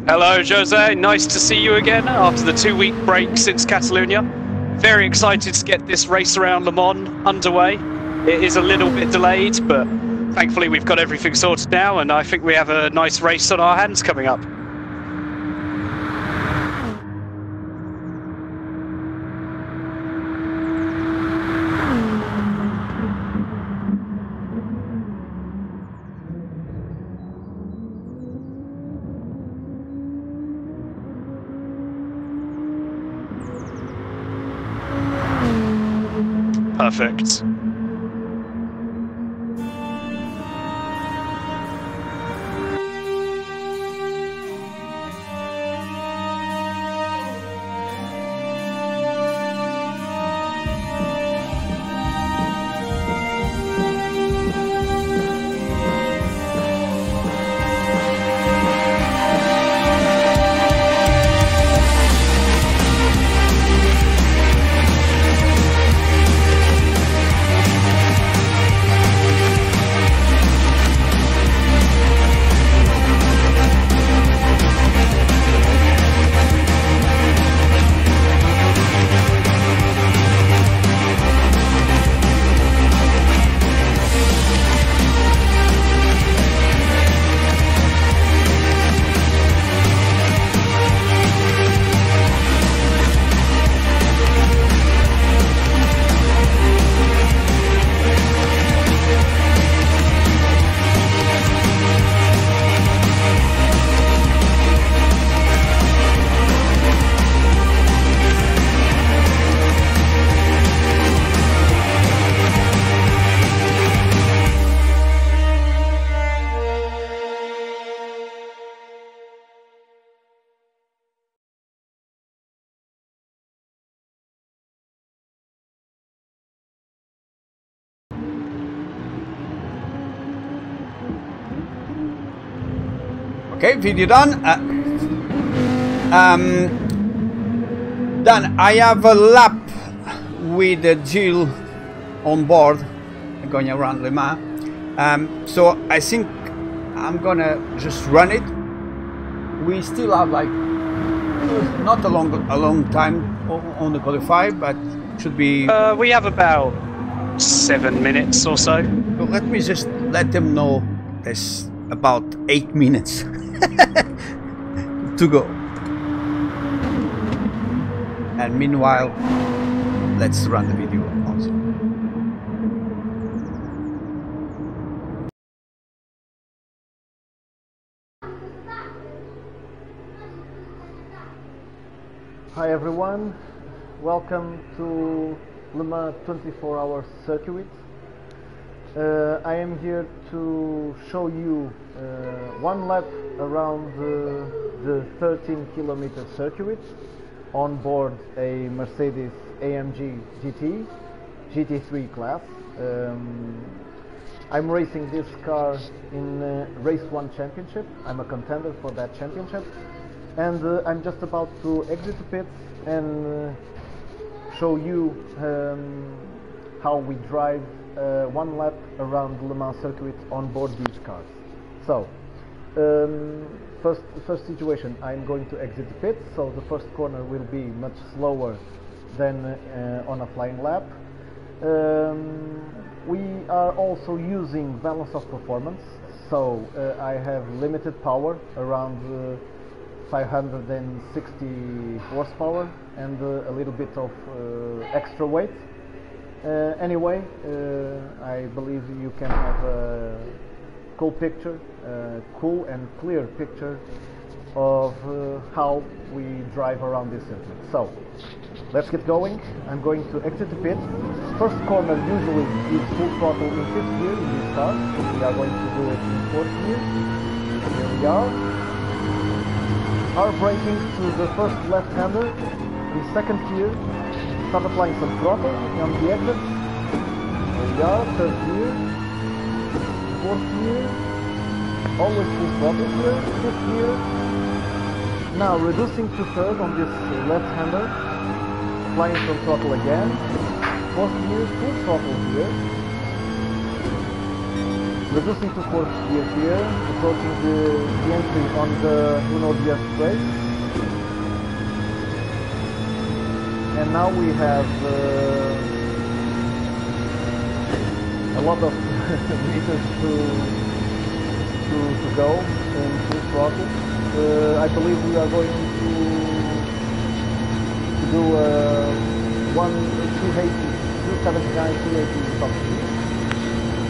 Hello, Jose. Nice to see you again after the 2-week break since Catalonia. Very excited to get this race around Le Mans underway. It is a little bit delayed, but thankfully we've got everything sorted now, and I think we have a nice race on our hands coming up. Perfect. Okay, video done. Done. I have a lap with Jill on board going around Le Mans. So I think I'm gonna just run it. We still have like not a long time on the qualify, but should be. We have about 7 minutes or so. Well, let me just let them know there's about 8 minutes to go. And meanwhile, let's run the video also. Hi everyone, welcome to Le Mans 24-hour circuit. I am here to show you one lap around the 13-kilometer circuit on board a Mercedes AMG GT GT3 class. I'm racing this car in Race 1 Championship. I'm a contender for that championship, and I'm just about to exit the pits and show you how we drive one lap around the Le Mans circuit on board these cars. So, first situation, I'm going to exit the pits, so the first corner will be much slower than on a flying lap. We are also using balance of performance, so I have limited power, around 560 horsepower and a little bit of extra weight. Anyway, I believe you can have a cool picture, cool and clear picture of how we drive around this circuit. So, let's get going. I'm going to exit the pit. First corner usually is full throttle in 5th gear in this car. We are going to do it in 4th gear. Here we are. Our braking to the first left-hander in 2nd gear. Start applying some throttle on the exit. Here we are, 3rd gear, 4th gear, always full throttle here, 5th gear. Now reducing to 3rd on this left-hander, applying some throttle again, 4th gear, full throttle here. reducing to fourth gear here, approaching the entry on the Uno Diaz straight. And now we have a lot of meters to go in full throttle. I believe we are going to do 279, 280 top speed.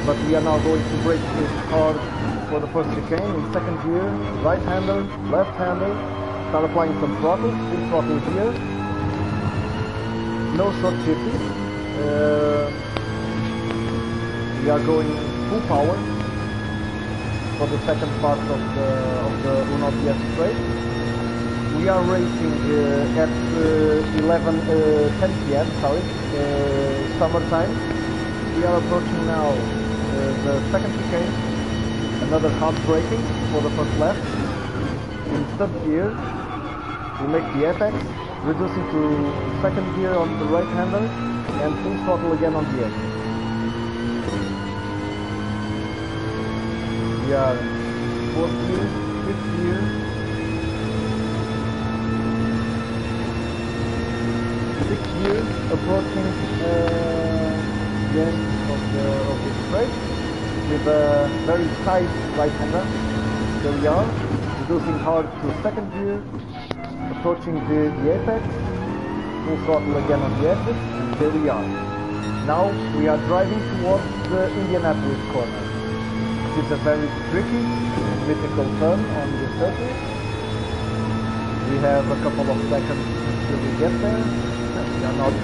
But we are now going to brake this hard for the first chicane in second gear, right-hander, left-hander, start applying some throttle, full throttle here. No short shifting. We are going full power for the second part of the Uno Diaz straight. We are racing at 10 p.m. Sorry, summertime. We are approaching now the second chicane. Another hard braking for the first left. In third gear, we make the apex, reducing to second gear on the right-hander and full throttle again on the edge. We are fourth gear, fifth gear, sixth gear, approaching the end of the straight with a very tight right-hander. There we are, reducing hard to second gear, approaching the apex, full throttle again on the exit, and there we are. Now we are driving towards the Indianapolis corner. It's a very tricky, difficult turn on the circuit. We have a couple of seconds till we get there. We are not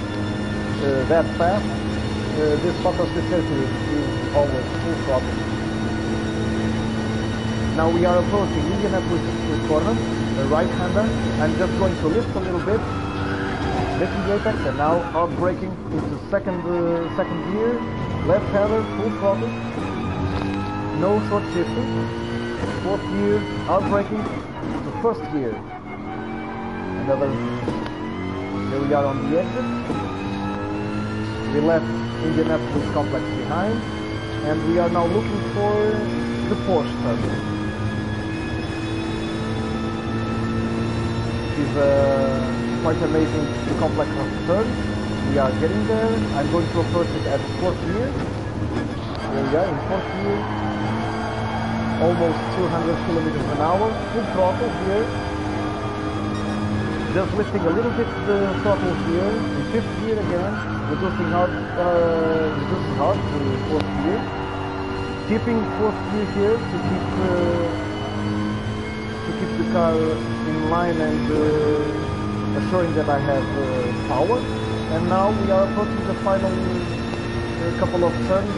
that fast. This part of the circuit is always full throttle. Now we are approaching Indianapolis corner, the right-hander. I'm just going to lift a little bit, lifting the apex, and now out braking into second gear, left-hander, full throttle. No short shifting. Fourth gear, out braking to first gear. There we are on the exit. We left Indianapolis complex behind, and we are now looking for the Porsche turn. It's quite amazing complex of turns. We are getting there. I'm going to approach it at fourth gear. There we are in fourth gear. Almost 200 kilometers an hour, full throttle here. Just lifting a little bit the throttle here, in fifth gear again, reducing hard to fourth gear. Keeping fourth gear here to keep the car in line and assuring that I have power. And now we are approaching the final couple of turns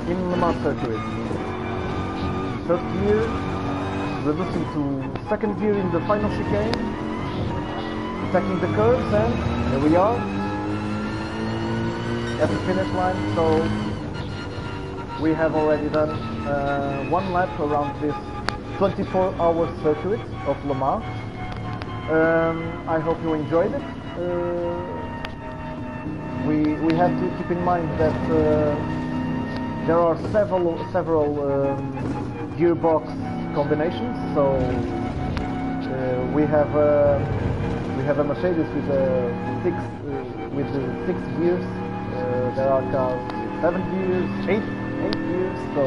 in Le Mans circuit. Third gear, reducing to second gear in the final chicane, attacking the curves, and here we are at the finish line. So we have already done one lap around this 24-hour circuit of Le Mans. I hope you enjoyed it. We have to keep in mind that there are several gearbox combinations. So we have a Mercedes with with 6 gears. There are cars with 7 gears, 8 gears. So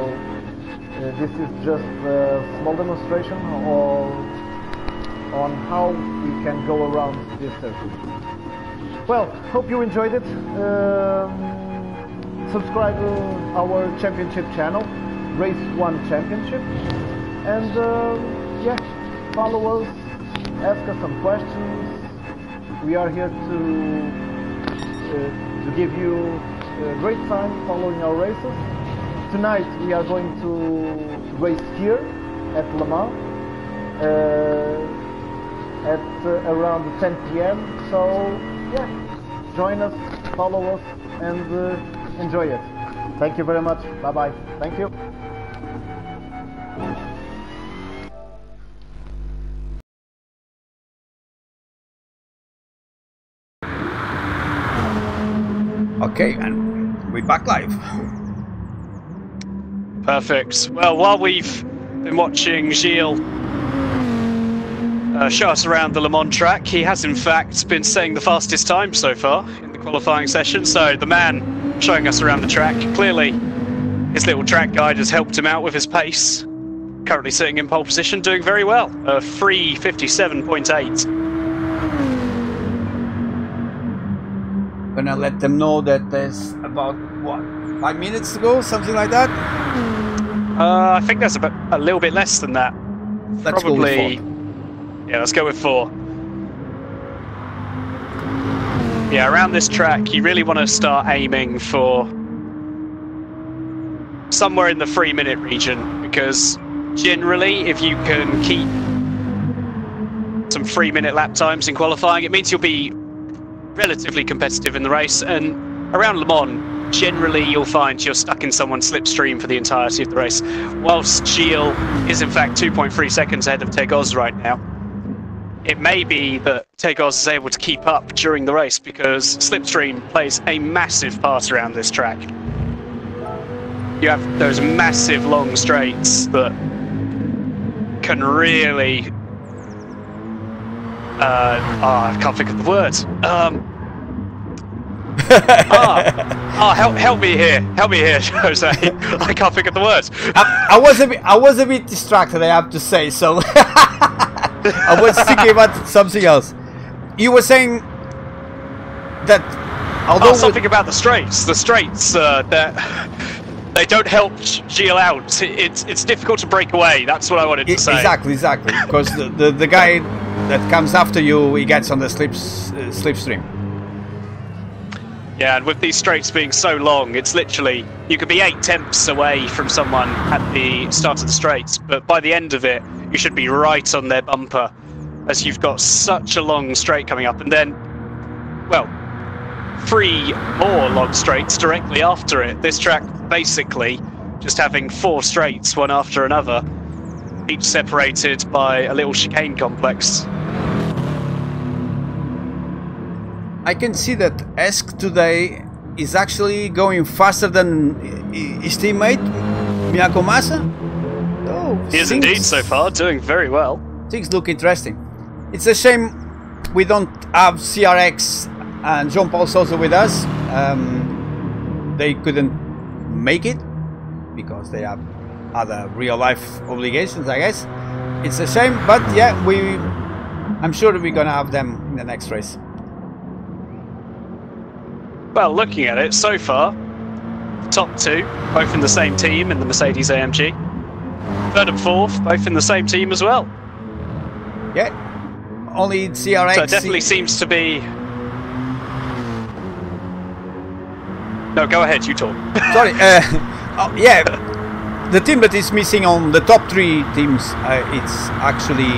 this is just a small demonstration on how we can go around this circuit. Well, hope you enjoyed it. Subscribe to our championship channel, Race 1 Championship, and yeah, follow us, ask us some questions. We are here to give you a great time following our races. Tonight we are going to race here at Le Mans at around 10 p.m. So yeah, join us, follow us, and enjoy it. Thank you very much. Bye bye. Thank you. Okay, and we're back live. Perfect. Well, while we've been watching Gilles show us around the Le Mans track, he has in fact been saying the fastest time so far in the qualifying session. So the man showing us around the track, clearly his little track guide has helped him out with his pace. Currently sitting in pole position, doing very well. 3:57.8. Gonna let them know that there's about, what, 5 minutes to go, something like that? I think there's about a little bit less than that. Let's Probably, go with 4. yeah, let's go with 4. Yeah, around this track, you really want to start aiming for somewhere in the 3-minute region, because generally, if you can keep some 3-minute lap times in qualifying, it means you'll be relatively competitive in the race. And around Le Mans, generally you'll find you're stuck in someone's slipstream for the entirety of the race. Whilst Gilles is in fact 2.3 seconds ahead of Tegos right now, it may be that Tegos is able to keep up during the race, because slipstream plays a massive part around this track. You have those massive long straights that can really I can't think of the words. Help me here, Jose. I can't think of the words. I was a bit distracted, I have to say. So I was thinking about something else. You were saying that although something about the straights. The straights that they don't help Gilles out. It's difficult to break away. That's what I wanted to say. Exactly. Because the guy that comes after you, he gets on the slipstream. Yeah, and with these straights being so long, it's literally, you could be 8 tenths away from someone at the start of the straights, but by the end of it, you should be right on their bumper, as you've got such a long straight coming up, and then, well, 3 more long straights directly after it. This track basically just having 4 straights, one after another, each separated by a little chicane complex. I can see that Esk today is actually going faster than his teammate Miyako Masa. Oh, he is indeed so far, doing very well. Things look interesting. It's a shame we don't have CRX and Jean-Paul Souza with us. They couldn't make it because they have other real-life obligations, I guess. It's a shame, but yeah, I'm sure we're gonna have them in the next race. Well, looking at it so far, the top 2, both in the same team in the Mercedes AMG. 3rd and 4th, both in the same team as well. Yeah, only CRX. So it definitely seems to be. No, go ahead, you talk. Sorry, yeah, the team that is missing on the top 3 teams, it's actually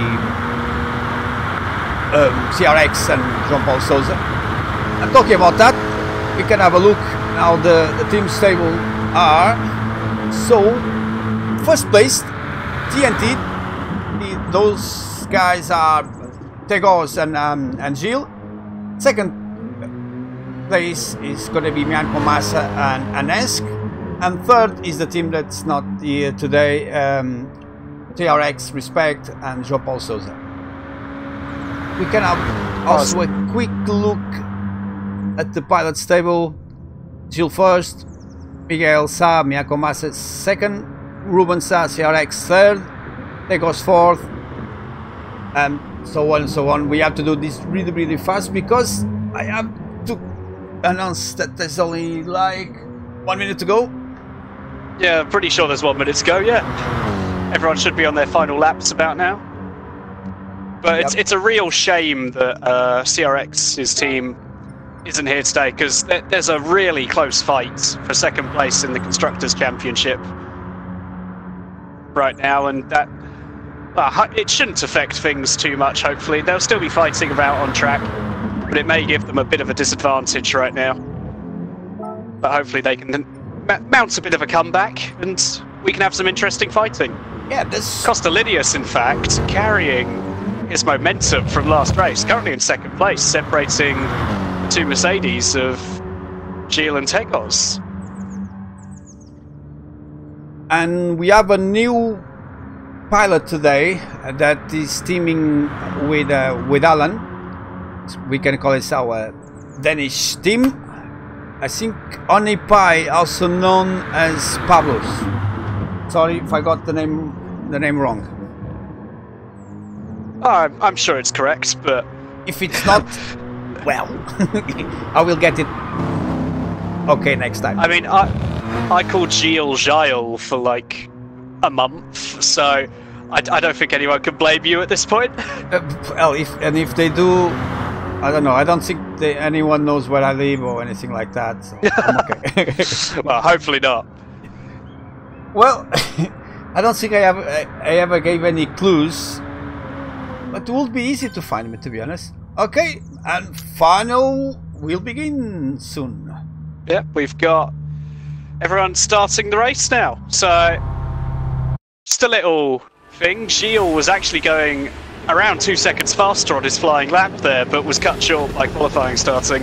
CRX and Jean-Paul Souza. I'm talking about that. We can have a look how the team's table are. So, first place, TNT. Those guys are Tegos and Gilles. Second place is going to be Miyako Masa and Esk. And third is the team that's not here today, TRX, Respect, and Jean-Paul Souza. We can have also a quick look at the pilot's table. Gilles first, Miguel Sa, Miyako Masa second, Ruben Sa, CRX third, Tegos fourth, and so on and so on. We have to do this really fast because I have to announce that there's only like 1 minute to go. Yeah, I'm pretty sure there's 1 minute to go, yeah. Everyone should be on their final laps about now. But it's a real shame that CRX's team isn't here today, because there's a really close fight for second place in the Constructors' Championship right now, and that it shouldn't affect things too much, hopefully. They'll still be fighting about on track, but it may give them a bit of a disadvantage right now. But hopefully they can mount a bit of a comeback, and we can have some interesting fighting. Yeah, this Costolidius, in fact, carrying his momentum from last race, currently in second place, separating the 2 Mercedes of Gilles and Tegos. And we have a new pilot today that is teaming with Alan. We can call it our Danish team. I think Onipai, also known as Pavlos. Sorry if I got the name wrong. I'm sure it's correct, but if it's not, well, I will get it. Okay, next time. I mean, I called Gilles for like a month, so I don't think anyone can blame you at this point. Well, if they do, I don't know. I don't think anyone knows where I live or anything like that. So I'm okay. Well, hopefully not. Well, I don't think I ever gave any clues, but it would be easy to find me, to be honest. Okay, and final will begin soon. Yeah, we've got everyone starting the race now. So, just a little thing. Gilles was actually going around 2 seconds faster on his flying lap there, but was cut short by qualifying starting.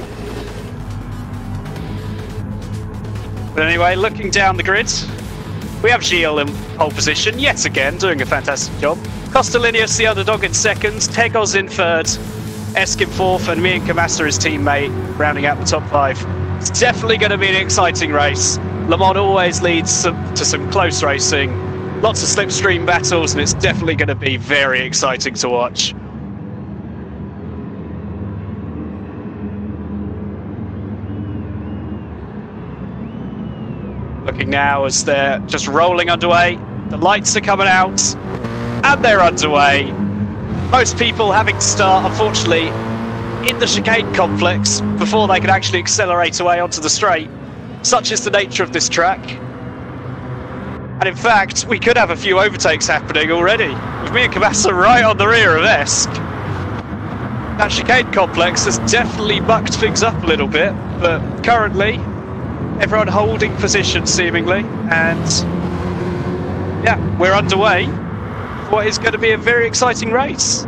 But anyway, looking down the grid, we have Gilles in pole position, yet again, doing a fantastic job. Costelinius, the underdog, in second, Tegos in third, Esk in fourth, and Mian Kamasa, his teammate, rounding out the top 5. It's definitely going to be an exciting race. Le Mans always leads to some close racing, lots of slipstream battles, and it's definitely going to be very exciting to watch. Looking now as they're just rolling underway. The lights are coming out, and they're underway. Most people having to start, unfortunately, in the chicane complex before they can actually accelerate away onto the straight. Such is the nature of this track. And in fact, we could have a few overtakes happening already, with Mian Kamasa right on the rear of Esk. That chicane complex has definitely bucked things up a little bit, but currently, everyone holding position seemingly, and yeah, we're underway for what is going to be a very exciting race.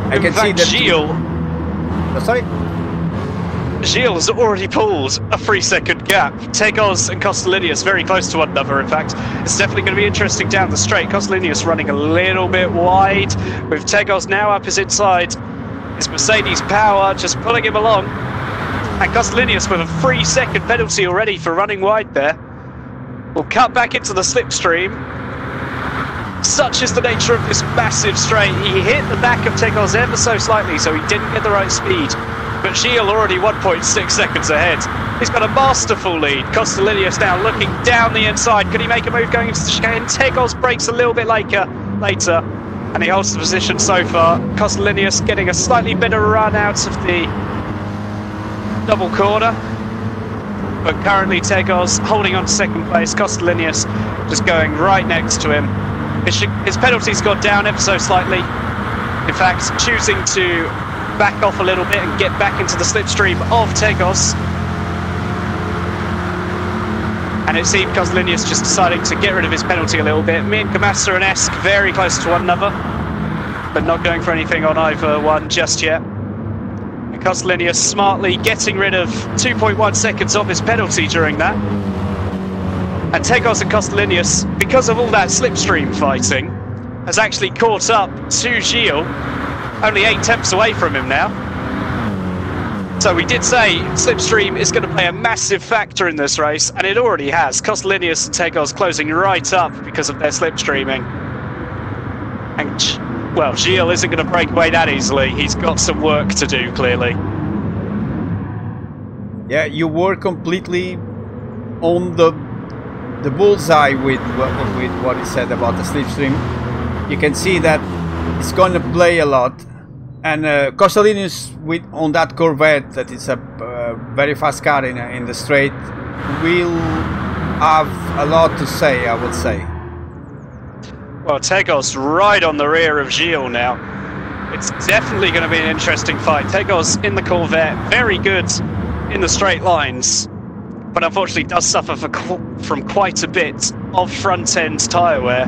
I can see that Gilles. Sorry? Gilles has already pulled a 3-second gap. Tegos and Costelinius very close to one another, in fact. It's definitely going to be interesting down the straight. Costelinius running a little bit wide, with Tegos now up his inside. His Mercedes power just pulling him along. And Costelinius with a 3-second penalty already for running wide there. Will cut back into the slipstream. Such is the nature of this massive straight. He hit the back of Tegos ever so slightly, so he didn't get the right speed. But Gilles already 1.6 seconds ahead. He's got a masterful lead. Costelinius now looking down the inside. Could he make a move going into the chicane? Tegos breaks a little bit later, and he holds the position so far. Costelinius getting a slightly better run out of the double corner. But currently Tegos holding on to second place. Costelinius just going right next to him. His penalty's gone down ever so slightly. In fact, choosing to back off a little bit and get back into the slipstream of Tegos. And it seemed Costelinius just deciding to get rid of his penalty a little bit. Mian Kamasa and Esk very close to one another, but not going for anything on either one just yet. And Costelinius smartly getting rid of 2.1 seconds of his penalty during that. And Tegos and Costelinius, because of all that slipstream fighting, has actually caught up to Gilles, only 8 tenths away from him now. So we did say slipstream is going to play a massive factor in this race, and it already has. Costelinius and Tegos closing right up because of their slipstreaming. And, well, Gilles isn't going to break away that easily. He's got some work to do, clearly. Yeah, you were completely on the bullseye with what he said about the slipstream. You can see that it's going to play a lot, and Costelinius on that Corvette, that is a very fast car in the straight, will have a lot to say, I would say. Well, Tegos right on the rear of Gilles now. It's definitely going to be an interesting fight. Tegos in the Corvette, very good in the straight lines, but unfortunately does suffer from quite a bit of front-end tyre wear.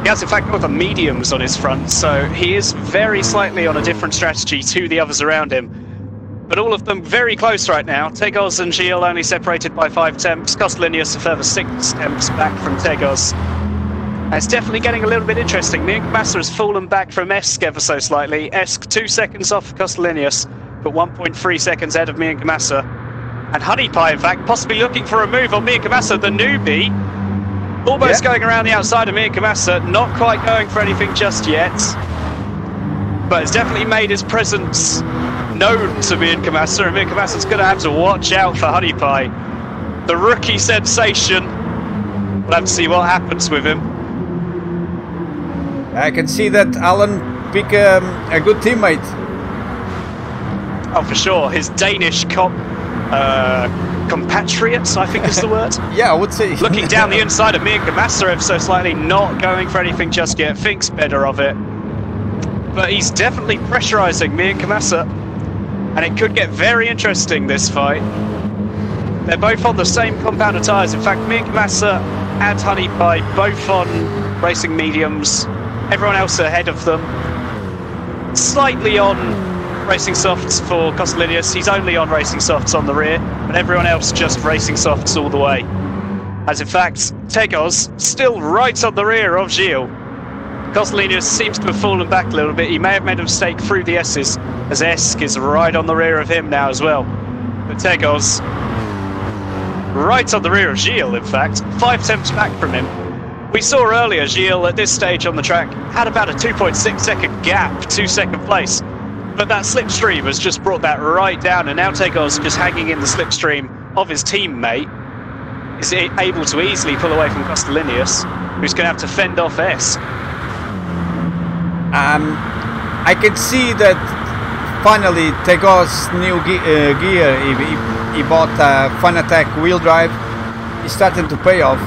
He has in fact got the mediums on his front, so he is very slightly on a different strategy to the others around him. but all of them very close right now. Tegos and Gilles only separated by 5 tenths. Costolinius a further 6 tenths back from Tegos. And it's definitely getting a little bit interesting. Mian Camassa has fallen back from Esk ever so slightly. Esk 2 seconds off Costolinius, but 1.3 seconds ahead of Mian Camassa. And Honey Pie, in fact, possibly looking for a move on Mian Camassa, the newbie. Almost going around the outside of Mian Camassa, not quite going for anything just yet. But it's definitely made his presence known to Mian Camassa, and Mian Camassa's going to have to watch out for Honey Pie. The rookie sensation. We'll have to see what happens with him. I can see that Alan pick a good teammate. Oh, for sure. His Danish compatriots, I think is the word. Yeah, I would say. Looking down the inside of Mian Camassa ever so slightly, not going for anything just yet, thinks better of it. But he's definitely pressurising Mian Camassa, and it could get very interesting, this fight. They're both on the same compound of tyres. In fact, Mian Camassa and Honey Pie both on racing mediums. Everyone else ahead of them. Slightly on racing softs for Costolinius. He's only on racing softs on the rear, but everyone else just racing softs all the way. As in fact, Tegos still right on the rear of Gilles. Costolinius seems to have fallen back a little bit. He may have made a mistake through the S's, as Esk is right on the rear of him now as well. But Tegos right on the rear of Gilles, in fact. 5 tenths back from him. We saw earlier Gilles at this stage on the track had about a 2.6 second gap to second place. But that slipstream has just brought that right down, and now Tegos, just hanging in the slipstream of his teammate, is able to easily pull away from Costolinius, who's going to have to fend off Esk. I can see that finally Tegos' new gear, he bought a Fanatec wheel drive, is starting to pay off.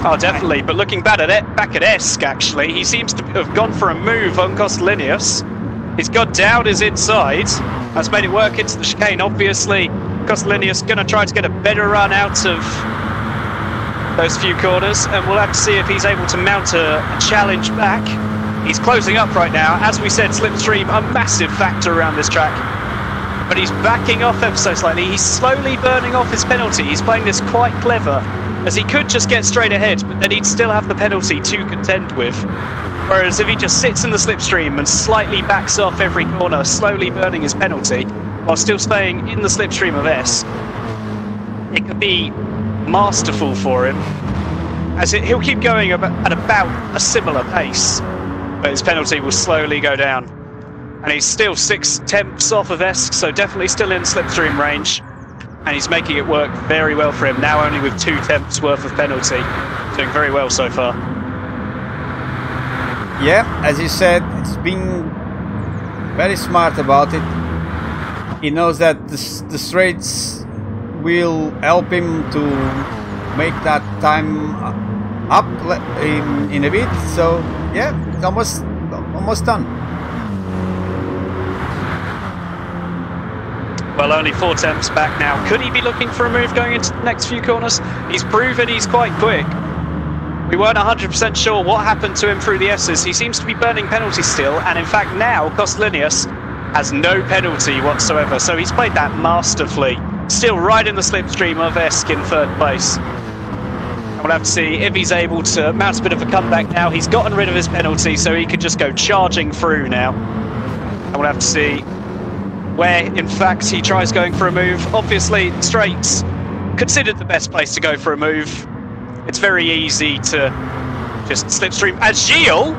Oh, definitely, but looking back at Esk, actually, he seems to have gone for a move on Costolinius. He's got down his inside, that's made it work into the chicane. Obviously, Costolinius going to try to get a better run out of those few corners, and we'll have to see if he's able to mount a challenge back. He's closing up right now. As we said, slipstream, a massive factor around this track. But he's backing off ever so slightly. He's slowly burning off his penalty. He's playing this quite clever, as he could just get straight ahead, but then he'd still have the penalty to contend with. Whereas if he just sits in the slipstream and slightly backs off every corner, slowly burning his penalty, while still staying in the slipstream of S, it could be masterful for him, as he'll keep going at about a similar pace, but his penalty will slowly go down. And he's still 6 tenths off of Esk, so definitely still in slipstream range. And he's making it work very well for him, now only with 2 tenths worth of penalty. Doing very well so far. Yeah, as you said, it's been very smart about it. He knows that the straights will help him to make that time up in a bit. So yeah, it's almost done. Well, only 4 tenths back now. Could he be looking for a move going into the next few corners? He's proven he's quite quick. We weren't 100% sure what happened to him through the S's. He seems to be burning penalties still, and in fact now Costolinius has no penalty whatsoever, so he's played that masterfully. Still right in the slipstream of Esk in 3rd place. And we'll have to see if he's able to mount a bit of a comeback now. He's gotten rid of his penalty, so he could just go charging through now. And we'll have to see where, in fact, he tries going for a move. Obviously, straights considered the best place to go for a move. It's very easy to just slipstream. As Gilles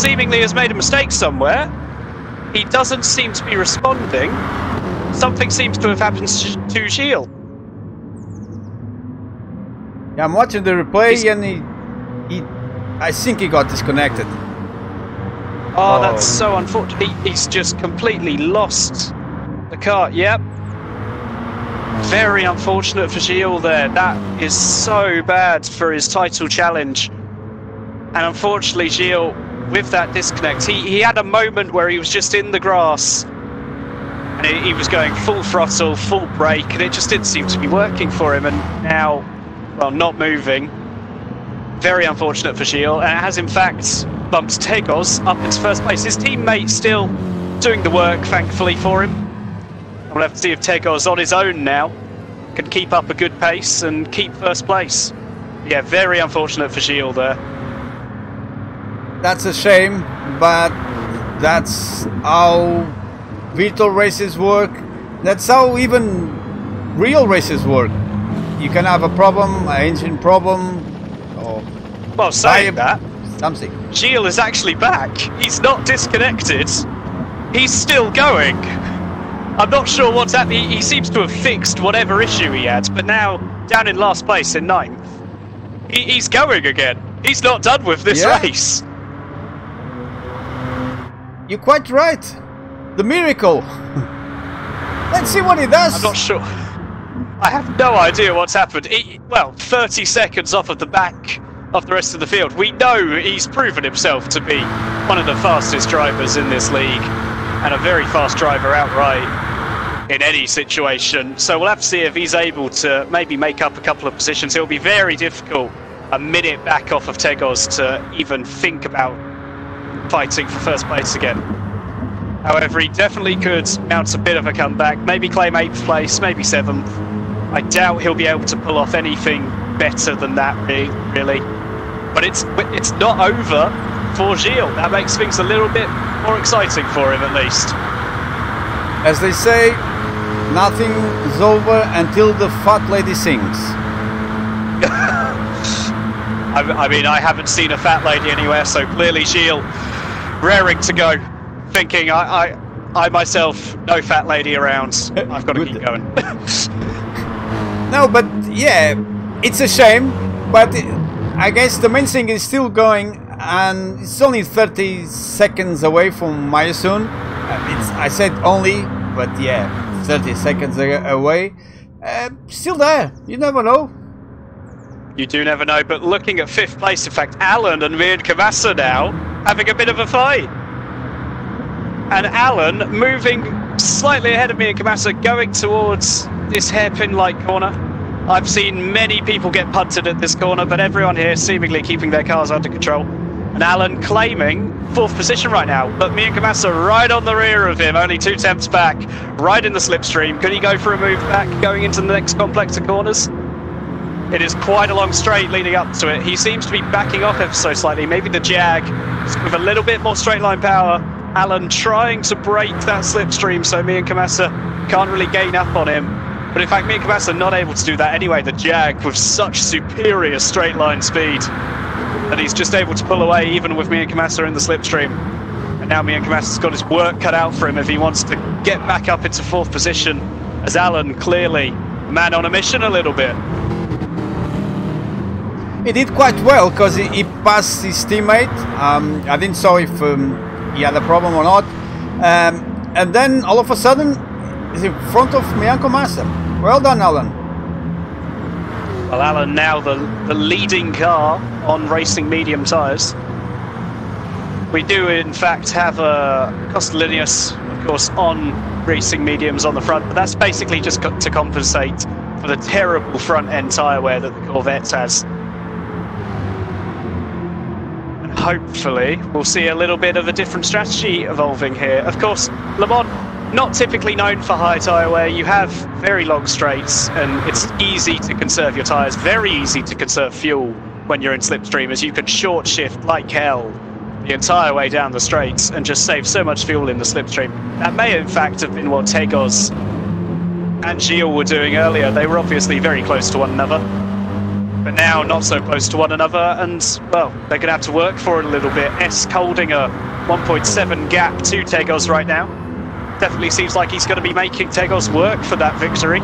seemingly has made a mistake somewhere, he doesn't seem to be responding. Something seems to have happened to Gilles. Yeah, I'm watching the replay, and I think he got disconnected. Oh, that's so unfortunate. He's just completely lost the car. Yep. Very unfortunate for Gilles there. That is so bad for his title challenge. And unfortunately, Gilles, with that disconnect, he had a moment where he was just in the grass and he was going full throttle, full brake, and it just didn't seem to be working for him. And now, well, not moving. Very unfortunate for Gilles, and it has in fact bumped Tegos up into 1st place. His teammate still doing the work, thankfully, for him. We'll have to see if Tegos on his own now can keep up a good pace and keep first place. Yeah, very unfortunate for Gilles there. That's a shame, but that's how virtual races work. That's how even real races work. You can have a problem, an engine problem, or well, saying that, something. Gilles is actually back. He's not disconnected. He's still going. I'm not sure what's happening. He seems to have fixed whatever issue he had, but now down in last place in 9th. He's going again. He's not done with this race. You're quite right. The miracle. Let's see what he does. I'm not sure. I have no idea what's happened. Well, 30 seconds off of the back of the rest of the field. We know he's proven himself to be one of the fastest drivers in this league, and a very fast driver outright in any situation. So we'll have to see if he's able to maybe make up a couple of positions. It'll be very difficult a minute back off of Tegos to even think about fighting for first place again. However, he definitely could mount a bit of a comeback, maybe claim 8th place, maybe 7th. I doubt he'll be able to pull off anything better than that, really. But it's not over for Gilles. That makes things a little bit more exciting for him, at least. As they say, nothing is over until the fat lady sings. I mean, I haven't seen a fat lady anywhere, so clearly Gilles raring to go, thinking, I myself, no fat lady around, I've got to keep going. No, but yeah, it's a shame, but I guess the main thing is still going, and it's only 30 seconds away from Mayasun. I said only, but yeah, 30 seconds away. Still there, you never know. You do never know, but looking at 5th place, in fact, Alan and Mian Kamasa now having a bit of a fight. And Alan moving slightly ahead of Mian Kamasa, going towards this hairpin-like corner. I've seen many people get punted at this corner, but everyone here seemingly keeping their cars under control. And Alan claiming 4th position right now, but Mian Kamasa right on the rear of him, only 2 tenths back, right in the slipstream. Could he go for a move back, going into the next complex of corners? It is quite a long straight leading up to it. He seems to be backing off ever so slightly. Maybe the Jag with a little bit more straight line power. Alan trying to break that slipstream so Mian Kamasa can't really gain up on him. But in fact, Mian Kamasa not able to do that anyway. The Jag with such superior straight line speed that he's just able to pull away even with Mian Kamasa in the slipstream. And now Mian Kamasa's got his work cut out for him if he wants to get back up into 4th position, as Alan clearly man on a mission a little bit. He did quite well because he passed his teammate. I didn't know if he had a problem or not. And then all of a sudden, he's in front of Mian Kamasa. Well done, Alan. Well, Alan now the leading car on racing medium tyres. We do, in fact, have Costolinius, of course, on racing mediums on the front, but that's basically just to compensate for the terrible front-end tyre wear that the Corvette has. Hopefully, we'll see a little bit of a different strategy evolving here. Of course, Le Mans, not typically known for high tyre wear. You have very long straights, and it's easy to conserve your tyres, very easy to conserve fuel when you're in slipstream, as you can short shift like hell the entire way down the straights and just save so much fuel in the slipstream. That may, in fact, have been what Tegos and Gilles were doing earlier. They were obviously very close to one another, but now not so close to one another, and, well, they're going to have to work for it a little bit. Esk holding a 1.7 gap to Tegos right now. Definitely seems like he's going to be making Tegos work for that victory.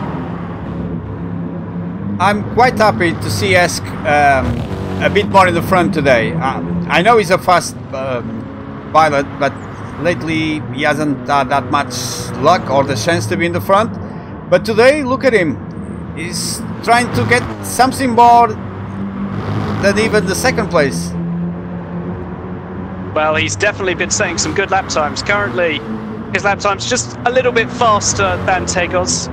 I'm quite happy to see Esk a bit more in the front today. I know he's a fast pilot, but lately he hasn't had that much luck or the chance to be in the front. But today, look at him. He's trying to get something more than even the 2nd place. Well, he's definitely been setting some good lap times. Currently, his lap time's just a little bit faster than Tegos.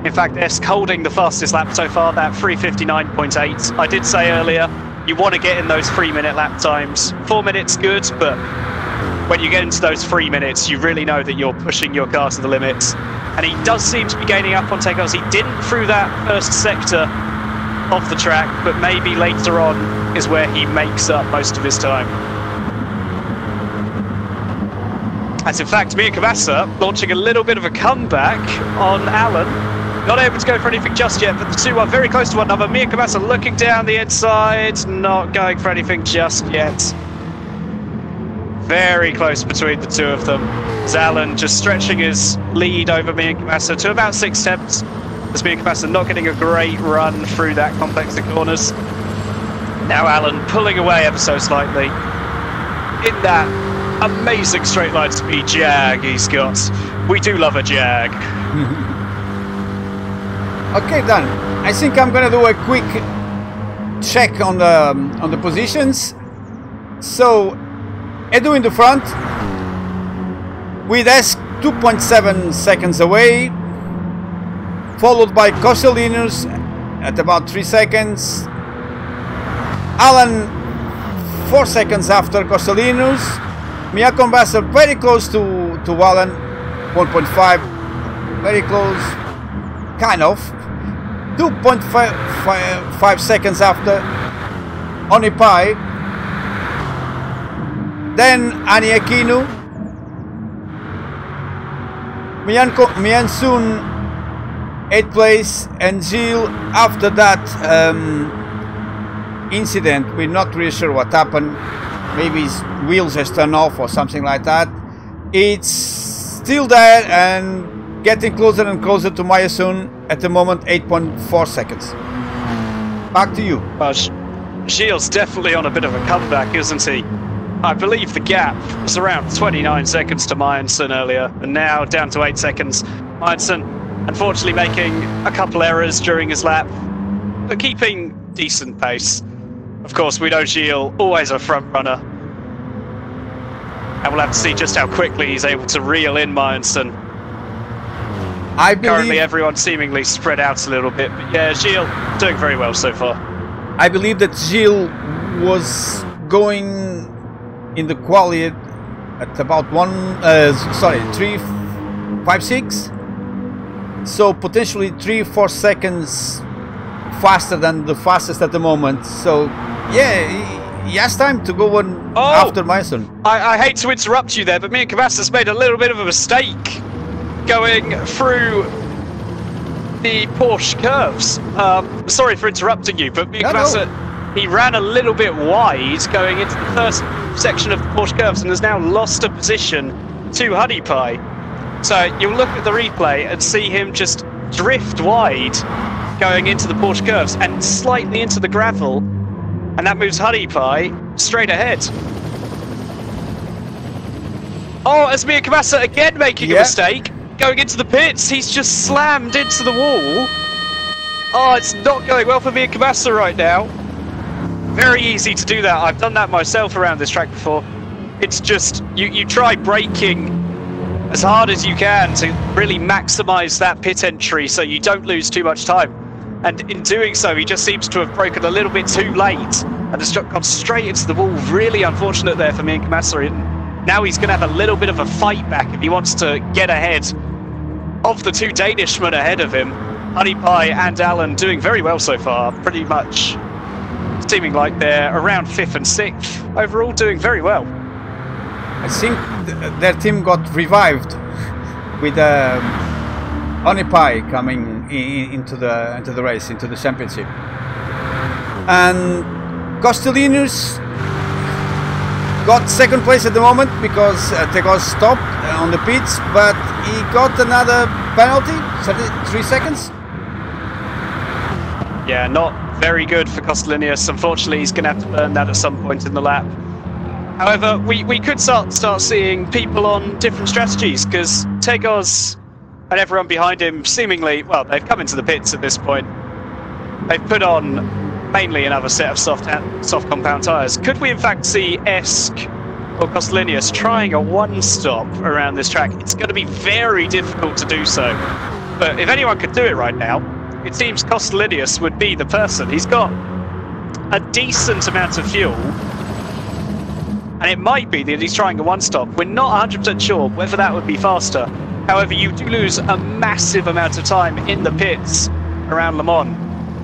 In fact, Esk holding the fastest lap so far, that 3:59.8. I did say earlier, you want to get in those 3-minute lap times. 4 minutes good, but when you get into those 3 minutes, you really know that you're pushing your car to the limits. And he does seem to be gaining up on Tegos. He didn't through that first sector of the track, but maybe later on is where he makes up most of his time. As in fact, Mir Kavasa launching a little bit of a comeback on Alan. Not able to go for anything just yet, but the two are very close to one another. Mir Kavasa looking down the inside, not going for anything just yet. Very close between the two of them. As Alan just stretching his lead over Mir Kavasa to about 6 tenths. As Mir Kavasa not getting a great run through that complex of corners. Now Alan pulling away ever so slightly in that amazing straight line speed Jag he's got. We do love a Jag. Okay, Dan. I think I'm gonna do a quick check on the positions. So, Edu in the front with S 2.7 seconds away, followed by Kostelinus at about 3 seconds. Alan 4 seconds after Kostelinus. Mir Kavasa very close to Alan, 1.5, very close, kind of. 2.5 seconds after Onipai. Then Ani Aquino. Mian Soon 8th place, and Gilles after that incident, we're not really sure what happened. Maybe his wheels just turned off or something like that. It's still there and getting closer and closer to Mayasun at the moment, 8.4 seconds. Back to you. Gilles definitely on a bit of a comeback, isn't he? I believe the gap was around 29 seconds to Mayenson earlier, and now down to 8 seconds. Mayenson unfortunately making a couple errors during his lap, but keeping decent pace. Of course, we know Gilles, always a front runner. And we'll have to see just how quickly he's able to reel in Mayenson. Currently everyone seemingly spread out a little bit, but yeah, Gilles doing very well so far. I believe that Gilles was going in the quali at about 3.56, so potentially 3-4 seconds faster than the fastest at the moment. So yeah, he has time to go on after Mayenson. I hate to interrupt you there, but Mir Kavasa's made a little bit of a mistake going through the Porsche curves. Sorry for interrupting you, but Mir Kavasa, he ran a little bit wide going into the first section of the Porsche curves and has now lost a position to Honey Pie. So you'll look at the replay and see him just drift wide going into the Porsche curves and slightly into the gravel, and that moves Honey Pie straight ahead. Oh, as Mir Kavasa again making a mistake, going into the pits, he's just slammed into the wall. Oh, it's not going well for Mir Kavasa right now. Very easy to do that. I've done that myself around this track before. It's just, you try braking as hard as you can to really maximise that pit entry so you don't lose too much time. And in doing so, he just seems to have broken a little bit too late and has gone straight into the wall. Really unfortunate there for Mir Kavasa. Now he's going to have a little bit of a fight back if he wants to get ahead of the two Danishmen ahead of him. Honey Pie and Alan doing very well so far, pretty much seeming like they're around 5th and 6th. Overall doing very well. I think their team got revived with Honey Pie coming into the race, into the championship. And Kostelinus got 2nd place at the moment because Tegos stopped on the pits, but he got another penalty, 3 seconds. Yeah, not very good for Kostelinus. Unfortunately, he's going to have to burn that at some point in the lap. However, we could start seeing people on different strategies, because Tegos and everyone behind him seemingly, well, they've come into the pits at this point. They've put on mainly another set of soft compound tyres. Could we in fact see Esk or Kostelinus trying a one-stop around this track? It's going to be very difficult to do so. But if anyone could do it right now, it seems Kostelinus would be the person. He's got a decent amount of fuel. And it might be that he's trying a one-stop. We're not 100% sure whether that would be faster. However, you do lose a massive amount of time in the pits around Le Mans.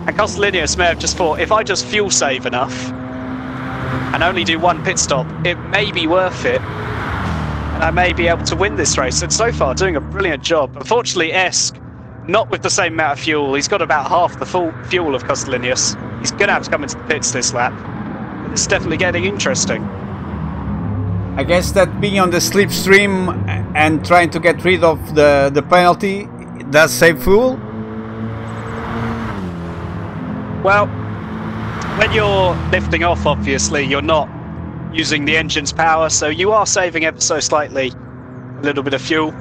And Costolinius may have just thought, if I just fuel save enough and only do one pit stop, it may be worth it. And I may be able to win this race. And so far, doing a brilliant job. Unfortunately, Esk, not with the same amount of fuel. He's got about half the full fuel of Costolinius. He's going to have to come into the pits this lap. But it's definitely getting interesting. I guess that being on the slipstream and trying to get rid of the penalty does save fuel? Well, when you're lifting off, obviously, you're not using the engine's power, so you are saving ever so slightly a little bit of fuel.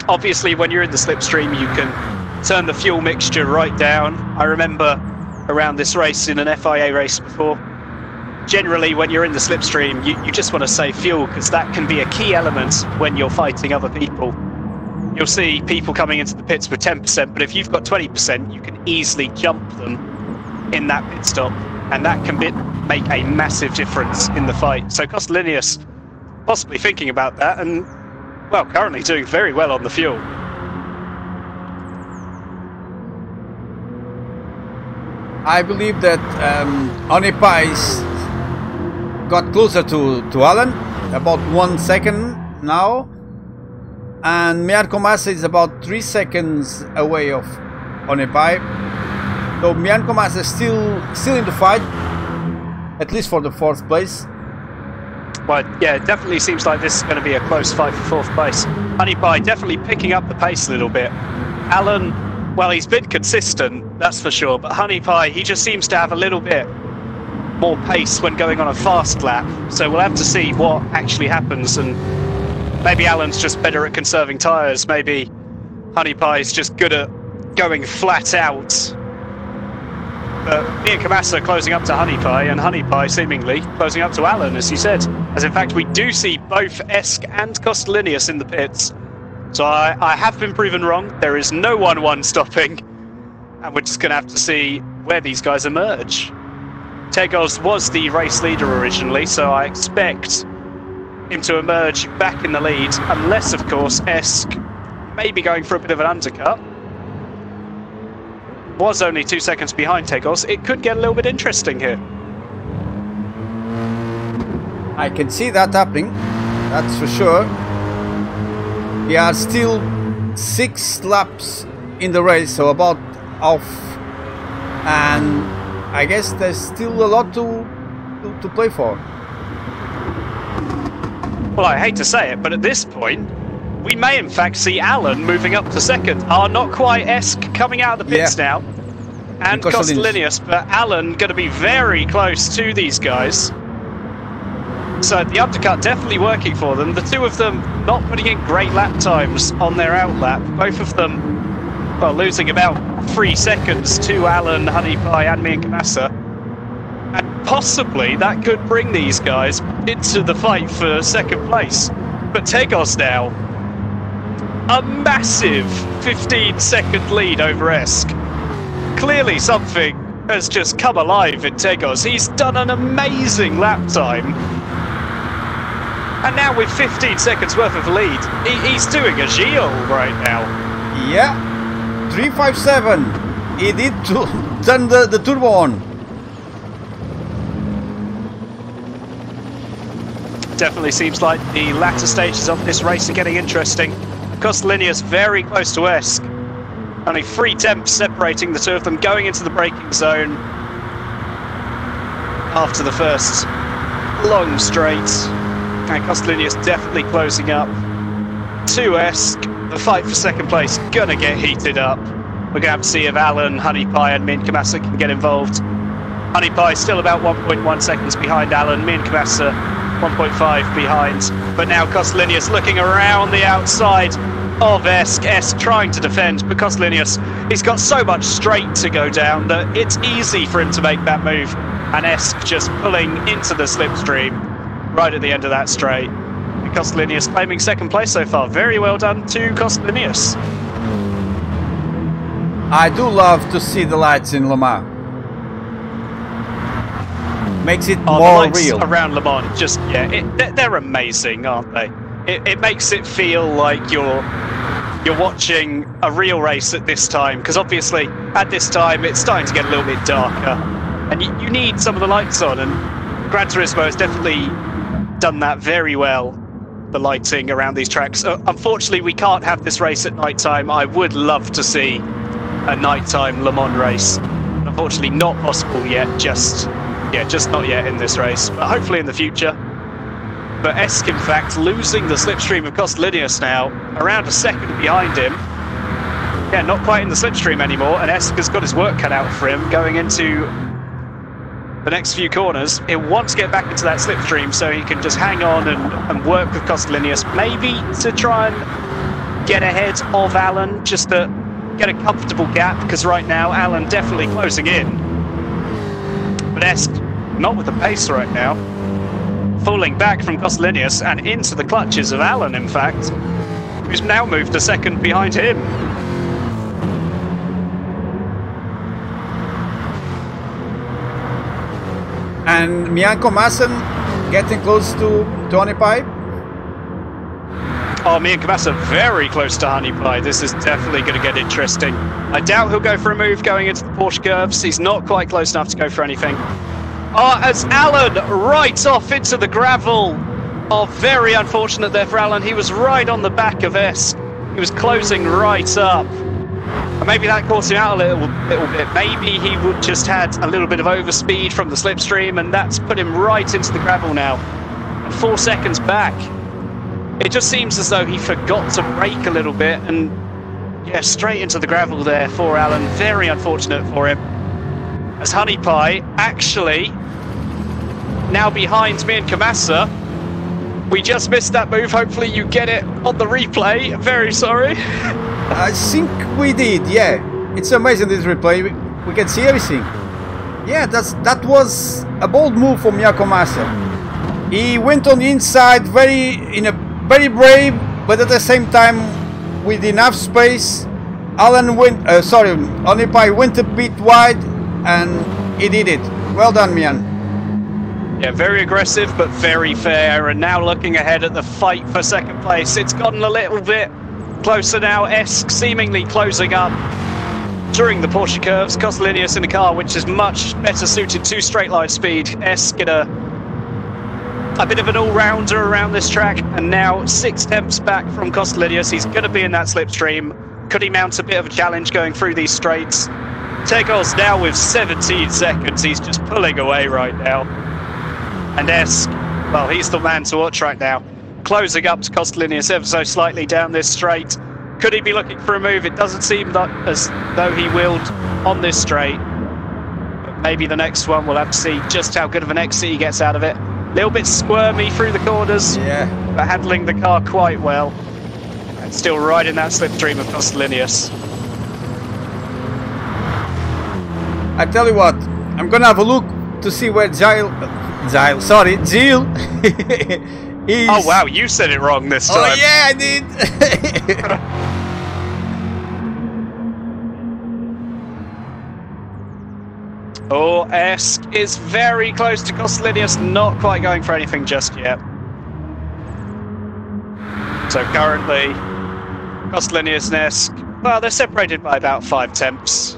Obviously, when you're in the slipstream, you can turn the fuel mixture right down. I remember around this race in an FIA race before, generally when you're in the slipstream, you just want to save fuel because that can be a key element when you're fighting other people. You'll see people coming into the pits with 10%, but if you've got 20%, you can easily jump them in that pit stop, and that can make a massive difference in the fight. So Costolinius possibly thinking about that, and well, currently doing very well on the fuel. I believe that Honeypies got closer to Alan, about 1 second now, and Mian Komasa is about 3 seconds away of Honeypie. So Mian Komasa is still in the fight, at least for the 4th place. Well, yeah, it definitely seems like this is going to be a close fight for 4th place. Honeypie definitely picking up the pace a little bit. Alan, well, he's been consistent, that's for sure, but Honeypie, he just seems to have a little bit more pace when going on a fast lap. So we'll have to see what actually happens, and maybe Alan's just better at conserving tyres. Maybe Honeypie's just good at going flat out. But Mian Komasa closing up to Honeypie, and Honeypie seemingly closing up to Alan, as you said. As in fact, we do see both Esk and Costolinius in the pits. So I have been proven wrong. There is no 1-1 stopping. And we're just going to have to see where these guys emerge. Tegos was the race leader originally, so I expect him to emerge back in the lead. Unless, of course, Esk may be going for a bit of an undercut. Was only 2 seconds behind Tegos. It could get a little bit interesting here. I can see that happening, that's for sure. We are still 6 laps in the race, so about off, and I guess there's still a lot to play for. Well, I hate to say it, but at this point, we may in fact see Alan moving up to 2nd. Not quite Esk coming out of the pits now, and Costolinius, but Alan going to be very close to these guys. So the undercut definitely working for them. The two of them not putting in great lap times on their out lap. Both of them, well, losing about 3 seconds to Alan, Honeypie and Mian Komasa. And possibly that could bring these guys into the fight for 2nd place. But Tegos now, a massive 15-second lead over Esk. Clearly something has just come alive in Tegos. He's done an amazing lap time. And now with 15 seconds worth of lead, he's doing a Gilles right now. Yeah, 357. He did turn the turbo on. Definitely seems like the latter stages of this race are getting interesting. Costolinius very close to Esk. Only 3 tenths separating the two of them, going into the braking zone after the first long straight. And Costolinius definitely closing up to Esk. The fight for 2nd place gonna get heated up. We're gonna have to see if Alan, Honeypie and Mian Komasa can get involved. Honeypie still about 1.1 seconds behind Alan, Mian Komasa 1.5 behind. But now Costolinius looking around the outside of Esk. Esk trying to defend, but Costolinius, he's got so much straight to go down that it's easy for him to make that move. And Esk just pulling into the slipstream right at the end of that straight. And Costolinius claiming 2nd place so far. Very well done to Costolinius. I do love to see the lights in Le Mans. Makes it The more lights real. around Le Mans, just they're amazing, aren't they? It makes it feel like you're watching a real race at this time, because obviously at this time it's starting to get a little bit darker, and you need some of the lights on, and Gran Turismo has definitely done that very well. The lighting around these tracks. Unfortunately, we can't have this race at night time. I would love to see a nighttime Le Mans race. Unfortunately, not possible yet. Just not yet in this race, but hopefully in the future. But Esk, in fact, losing the slipstream of Costolinius now, around a second behind him. Yeah, not quite in the slipstream anymore, and Esk has got his work cut out for him going into the next few corners. He'll want to get back into that slipstream so he can just hang on and work with Costolinius, maybe to try and get ahead of Alan, just to get a comfortable gap, because right now Alan definitely closing in. But Esk not with the pace right now, falling back from Costolinius and into the clutches of Alan, in fact, who's now moved a second behind him. And Mianco Masson getting close to Honey Pie. Oh, me and Kamasa very close to Honey Pie. This is definitely going to get interesting. I doubt he'll go for a move going into the Porsche curves. He's not quite close enough to go for anything. As Alan right off into the gravel. Oh, very unfortunate there for Alan. He was right on the back of Esk. He was closing right up. And maybe that caught him out a little bit. Maybe he would just had a little bit of overspeed from the slipstream, and that's put him right into the gravel now. 4 seconds back. It just seems as though he forgot to brake a little bit, and yeah, straight into the gravel there for Alan. Very unfortunate for him. As Honey Pie actually now behind me and Kamasa. We just missed that move. Hopefully you get it on the replay. Very sorry. I think we did, yeah. It's amazing, this replay. We can see everything. Yeah, that was a bold move from Mianco Massa. He went on the inside, very brave, but at the same time with enough space. Alan went, Honey Pie went a bit wide, and he did it. Well done, Mian. Yeah, very aggressive, but very fair. And now looking ahead at the fight for second place, it's gotten a little bit closer now. Esk seemingly closing up during the Porsche curves. Costolinius in a car which is much better suited to straight line speed. Esk in a bit of an all-rounder around this track, and now 6 tenths back from Costolinius. He's going to be in that slipstream. Could he mount a bit of a challenge going through these straights? Tegos now with 17 seconds. He's just pulling away right now. And Esk, well, he's the man to watch right now. Closing up to Costolinius ever so slightly down this straight. Could he be looking for a move? It doesn't seem as though he willed on this straight. But maybe the next one we'll have to see just how good of an exit he gets out of it. A little bit squirmy through the corners, yeah, but handling the car quite well. And still right in that slipstream of Costolinius. I tell you what, I'm gonna have a look to see where Gilles is. Oh wow, you said it wrong this time. Oh yeah, I did. Oh, Esk is very close to Costolinius, not quite going for anything just yet. So currently, Costolinius and Esk, well, they're separated by about 5 tenths.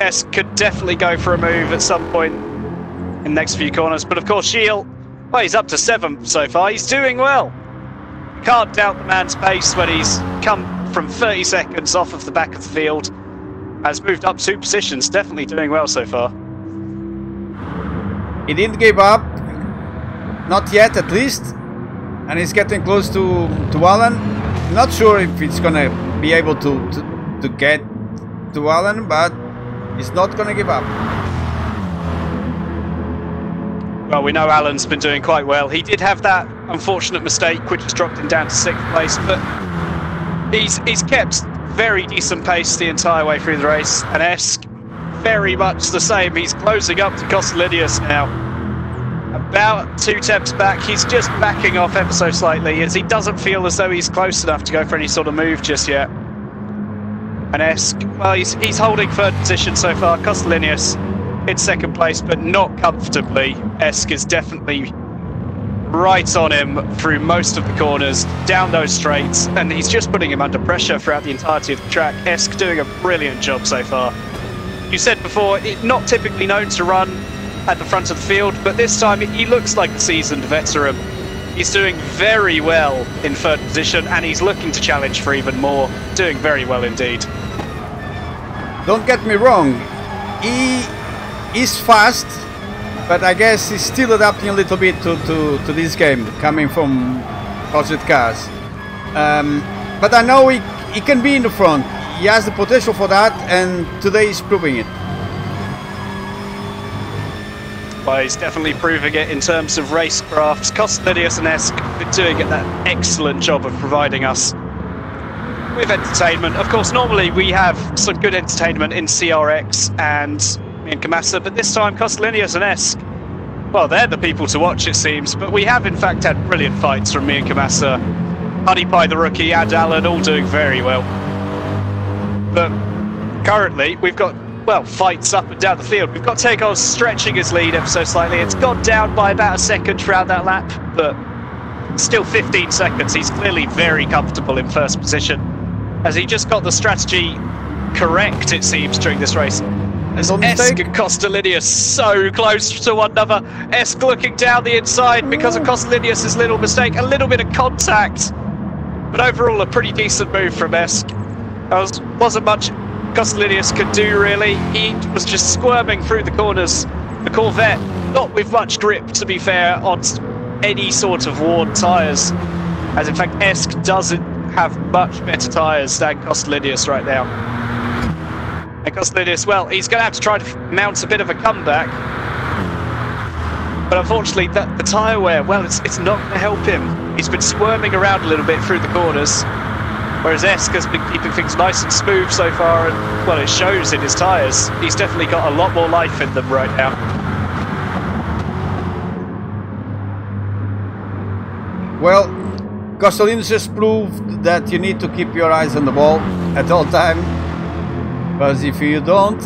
Esk could definitely go for a move at some point in the next few corners, but of course Gilles, well, he's up to 7th so far. He's doing well. Can't doubt the man's pace when he's come from 30 seconds off of the back of the field. Has moved up 2 positions, definitely doing well so far. He didn't give up, not yet at least, and he's getting close to Alan. Not sure if he's gonna be able to get to Alan, but he's not gonna give up. Well, we know Alan's been doing quite well. He did have that unfortunate mistake which has dropped him down to 6th place, but he's kept very decent pace the entire way through the race. And Esk, very much the same. He's closing up to Costolinius now. About 2 tenths back. He's just backing off ever so slightly as he doesn't feel as though he's close enough to go for any sort of move just yet. And Esk, well, he's holding 3rd position so far. Costolinius in second place, but not comfortably. Esk is definitely right on him through most of the corners, down those straights, and he's just putting him under pressure throughout the entirety of the track. Esk doing a brilliant job so far. You said before, not typically known to run at the front of the field, but this time he looks like a seasoned veteran. He's doing very well in third position, and he's looking to challenge for even more. Doing very well indeed. Don't get me wrong, he is fast, but I guess he's still adapting a little bit to this game, coming from budget cars. But I know he can be in the front. He has the potential for that, and today he's proving it. Well, he's definitely proving it in terms of racecraft. Kostelius and Esk been doing that excellent job of providing us with entertainment. Of course, normally we have some good entertainment in CRX and in Kamasa, but this time Kostelius and Esk, well, they're the people to watch, it seems. But we have, in fact, had brilliant fights from me and Kamasa. Honey Pie the rookie and Alan all doing very well. But currently, we've got, well, fights up and down the field. We've got Tekos stretching his lead ever so slightly. It's gone down by about a second throughout that lap, but still 15 seconds. He's clearly very comfortable in first position, as he just got the strategy correct, it seems, during this race. As Esk and Kostelius so close to one another. Esk looking down the inside because of Kostelius' little mistake. A little bit of contact, but overall a pretty decent move from Esk. Wasn't much Kostelius could do, really. He was just squirming through the corners. The Corvette, not with much grip, to be fair, on any sort of worn tyres. As in fact, Esk doesn't have much better tyres than Kostelius right now. And Kostelius, well, he's going to have to try to mount a bit of a comeback. But unfortunately, the tyre wear, well, it's not going to help him. He's been squirming around a little bit through the corners, whereas Esk has been keeping things nice and smooth so far, and, well, it shows in his tyres. He's definitely got a lot more life in them right now. Well, Kostelius just proved that you need to keep your eyes on the ball at all time, because if you don't,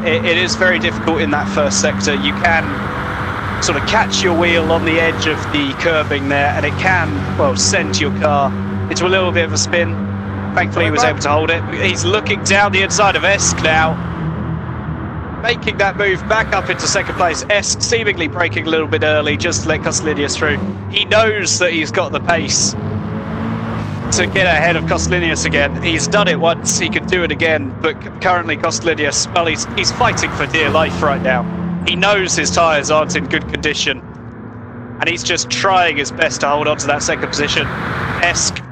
it is very difficult in that first sector. You can sort of catch your wheel on the edge of the curbing there, and it can, well, send your car into a little bit of a spin. Thankfully he was able to hold it. He's looking down the inside of Esk now, making that move back up into second place. Esk seemingly braking a little bit early just to let Kostelius through. He knows that he's got the pace to get ahead of Kostelius again. He's done it once, he can do it again, but currently Kostelius, well, he's fighting for dear life right now. He knows his tyres aren't in good condition, and he's just trying his best to hold on to that second position. Esk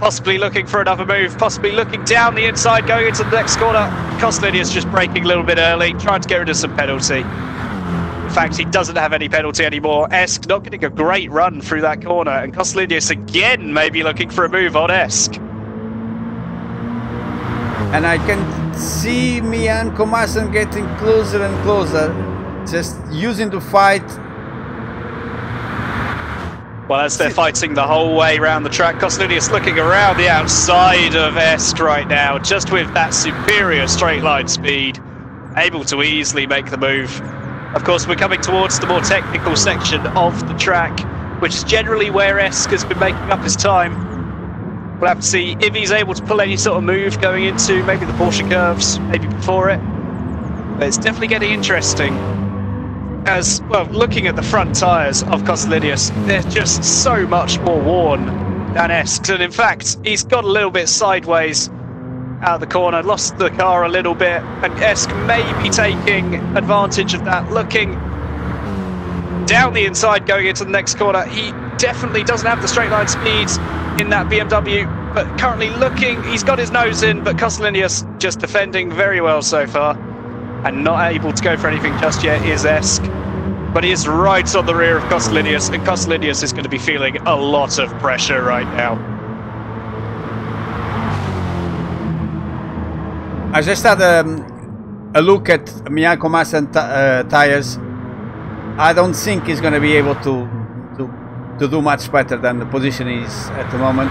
possibly looking for another move, possibly looking down the inside, going into the next corner. Kostelius just braking a little bit early, trying to get rid of some penalty. In fact, he doesn't have any penalty anymore. Esk not getting a great run through that corner, and Kostelius again maybe looking for a move on Esk. and I can see Mian Komasan getting closer and closer, just using the fight. Well, as they're fighting the whole way around the track, Kostelius looking around the outside of Esk right now, just with that superior straight line speed, able to easily make the move. Of course, we're coming towards the more technical section of the track, which is generally where Esk has been making up his time. We'll have to see if he's able to pull any sort of move going into maybe the Porsche curves, maybe before it. But it's definitely getting interesting. As, well, looking at the front tyres of Kostelius, they're just so much more worn than Esk's. And in fact, he's got a little bit sideways out of the corner, lost the car a little bit, and Esk may be taking advantage of that, looking down the inside going into the next corner. He definitely doesn't have the straight line speeds in that BMW, but currently looking, he's got his nose in, but Kostelius just defending very well so far, and not able to go for anything just yet is Esk. But he is right on the rear of Kostelius, and Kostelius is going to be feeling a lot of pressure right now. I just had a look at Mian Komasan tires. I don't think he's going to be able to do much better than the position he's at the moment.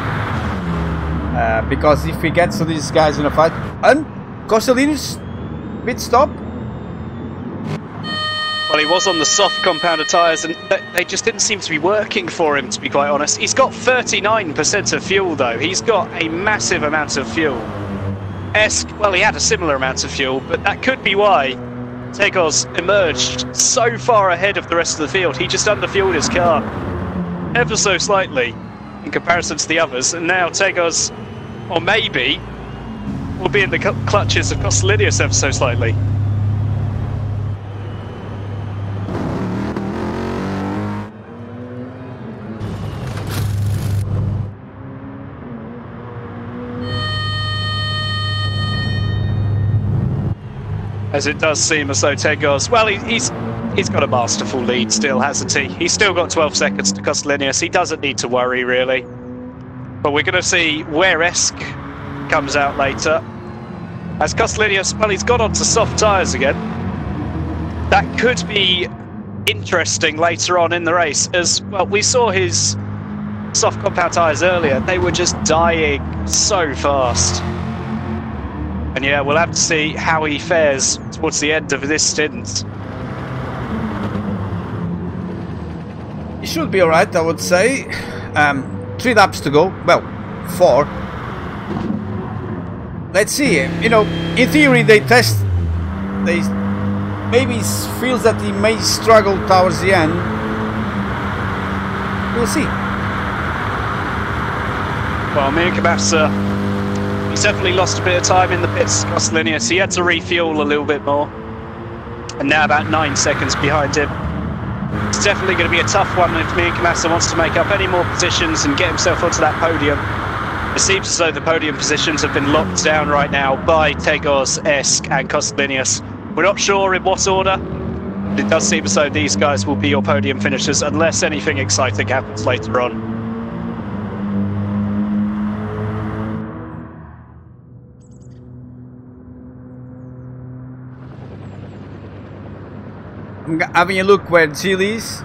because if he gets to these guys in a fight, and Kostelinos pit stop. Well, he was on the soft compounder tyres, and they just didn't seem to be working for him, to be quite honest. He's got 39% of fuel, though. He's got a massive amount of fuel. Esk, well, he had a similar amount of fuel, but that could be why Tegos emerged so far ahead of the rest of the field. He just underfueled his car ever so slightly in comparison to the others, and now Tegos, or maybe, will be in the clutches of Kostelinos ever so slightly. As it does seem as though Tegos, well, he's got a masterful lead still, hasn't he? He's still got 12 seconds to Kostelinos. He doesn't need to worry, really. But we're going to see where Esk comes out later. As Kostelinos, well, he's got onto soft tyres again. That could be interesting later on in the race, as, well, we saw his soft compound tyres earlier. They were just dying so fast. And yeah, we'll have to see how he fares towards the end of this stint. He should be alright, I would say. 3 laps to go. Well, 4. Let's see. You know, in theory, they maybe feels that he may struggle towards the end. We'll see. Well, Mir Kabasa, he's definitely lost a bit of time in the pits, Kostelinos. He had to refuel a little bit more. And now about 9 seconds behind him. It's definitely going to be a tough one if Mir Kabasa wants to make up any more positions and get himself onto that podium. It seems as though the podium positions have been locked down right now by Tegos, Esk and Kostelinos. We're not sure in what order, but it does seem as though these guys will be your podium finishers unless anything exciting happens later on. I'm having a look where Gilles is.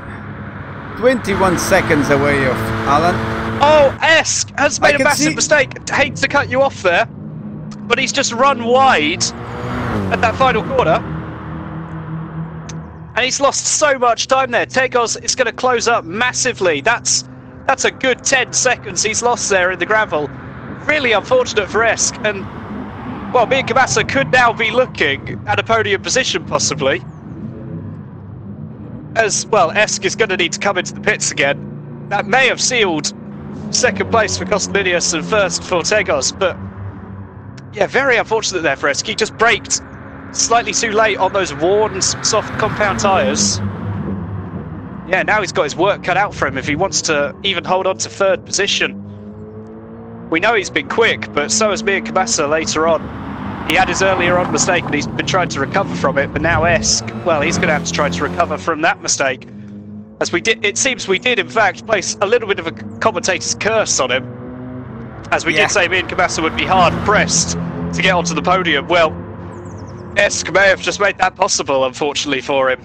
21 seconds away of Alan. Oh, Esk has made a massive mistake. Hate to cut you off there, but he's just run wide at that final corner. And he's lost so much time there. Tegos is going to close up massively. That's a good 10 seconds he's lost there in the gravel. Really unfortunate for Esk. And, well, Mir Kabasa could now be looking at a podium position, possibly. As, well, Esk is going to need to come into the pits again. That may have sealed second place for Kostelinos and first for Tegos, but yeah, very unfortunate there for Esk. He just braked slightly too late on those worn soft compound tyres. Yeah, now he's got his work cut out for him if he wants to even hold on to third position. We know he's been quick, but so has Mir Kabasa later on. He had his earlier on mistake and he's been trying to recover from it, but now Esk, well, he's going to have to try to recover from that mistake. As we did, it seems we did in fact place a little bit of a commentator's curse on him. As we did say Mir Kabasa would be hard pressed to get onto the podium. Well, Esk may have just made that possible, unfortunately for him.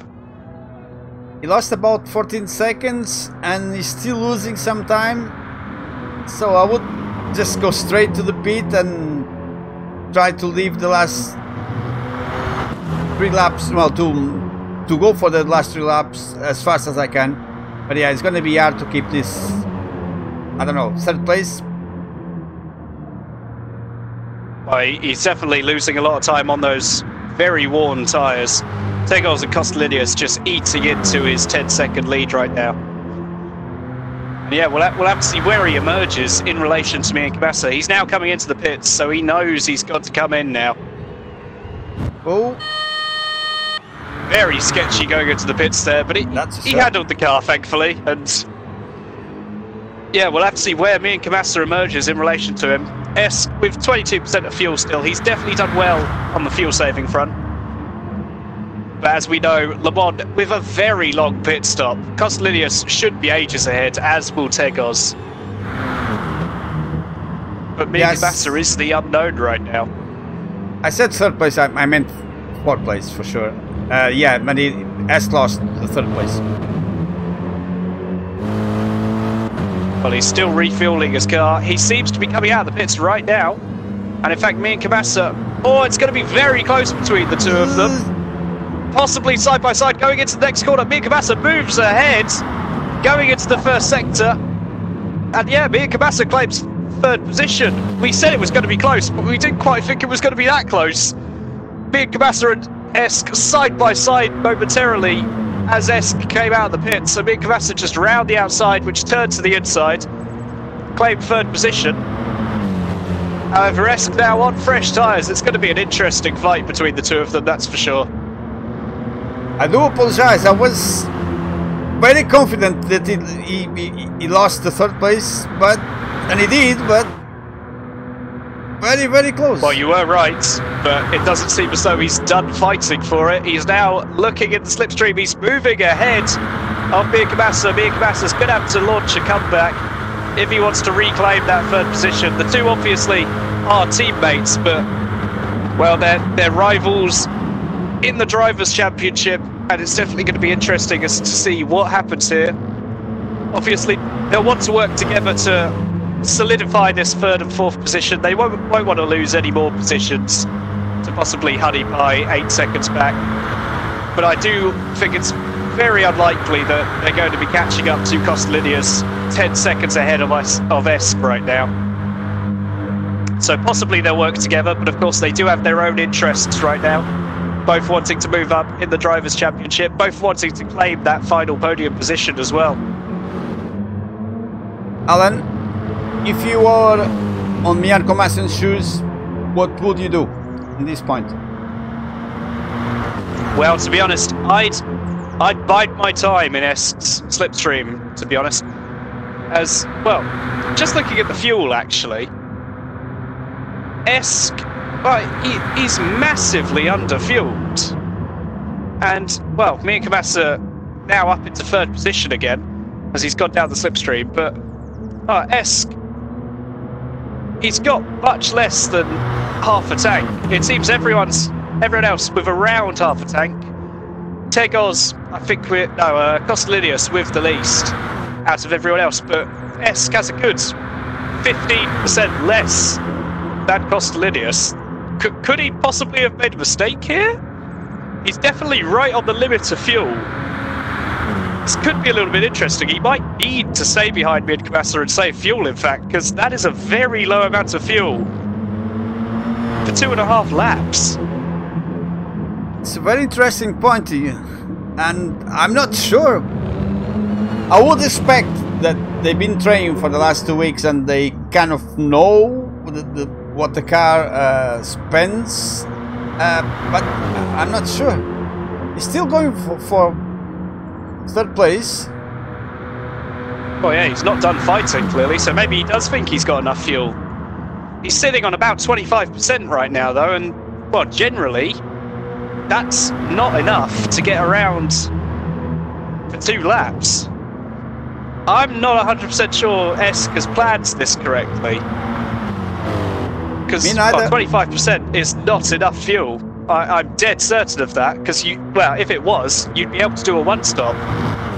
He lost about 14 seconds and he's still losing some time. So I would just go straight to the pit and try to leave the last 3 laps, well, to go for the last 3 laps as fast as I can. But yeah, it's going to be hard to keep this, I don't know, 3rd place. Well, he's definitely losing a lot of time on those very worn tyres. Tegos and Kostelinos just eating into his 10-second lead right now. And yeah, we'll have to see where he emerges in relation to Mir Kabasa. He's now coming into the pits, so he knows he's got to come in now. Oh. Very sketchy going into the pits there, but he handled the car, thankfully. And yeah, we'll have to see where Mir Kabasa emerges in relation to him. Esk, with 22% of fuel still, he's definitely done well on the fuel-saving front. But as we know, Le Mans, with a very long pit stop, Kostelinos should be ages ahead, as will Tegos. But Mir Kabasa is the unknown right now. I said 3rd place, I meant 4th place for sure. Yeah, but Esk lost the 3rd place. Well, he's still refueling his car. He seems to be coming out of the pits right now. And in fact, me and Kabasa... Oh, it's going to be very close between the two of them. Possibly side by side going into the next corner. Me and Kabasa moves ahead, going into the first sector. And yeah, me and Kabasa claims third position. We said it was going to be close, but we didn't quite think it was going to be that close. Me and Kabasa and Esk side by side momentarily as Esk came out of the pits. So me and Kabasa just round the outside, which turned to the inside. Claimed third position. However, Esk now on fresh tyres. It's going to be an interesting fight between the two of them, that's for sure. I do apologize. I was very confident that he lost the third place, and he did, but very, very close. Well, you were right, but it doesn't seem as though he's done fighting for it. He's now looking at the slipstream. He's moving ahead of Mir Kabasa. Mir Kabasa's going to have to launch a comeback if he wants to reclaim that third position. The two obviously are teammates, but, well, they're rivals in the Drivers' Championship, and it's definitely going to be interesting as to see what happens here. Obviously, they'll want to work together to solidify this third and fourth position. They won't want to lose any more positions to possibly honey pie 8 seconds back. But I do think it's very unlikely that they're going to be catching up to Costolinius 10 seconds ahead of Esk right now. So possibly they'll work together, but of course they do have their own interests right now. Both wanting to move up in the Drivers' Championship, both wanting to claim that final podium position as well. Alan, if you are on Mirko Masson's shoes, what would you do at this point? Well, to be honest, I'd bide my time in Esk's slipstream, to be honest. As, well, just looking at the fuel, actually, Esk, he's massively underfueled. And, well, me and Kabasa now up into third position again, as he's gone down the slipstream, but Esk, he's got much less than half a tank. It seems everyone else with around half a tank. Tegos, I think Costolinius with the least out of everyone else, but Esk has a good 15% less than Costolinius. Could he possibly have made a mistake here? He's definitely right on the limit of fuel. This could be a little bit interesting. He might need to stay behind Mir Kabasa and save fuel, in fact, because that is a very low amount of fuel for 2.5 laps. It's a very interesting point, and I'm not sure. I would expect that they've been training for the last 2 weeks and they kind of know what the car spends, but I'm not sure. He's still going for third place. Oh yeah, he's not done fighting clearly, so maybe he does think he's got enough fuel. He's sitting on about 25% right now though, and well, generally that's not enough to get around for 2 laps. I'm not 100% sure Esk has planned this correctly, because 25% is not enough fuel. I'm dead certain of that, because if it was, you'd be able to do a one-stop,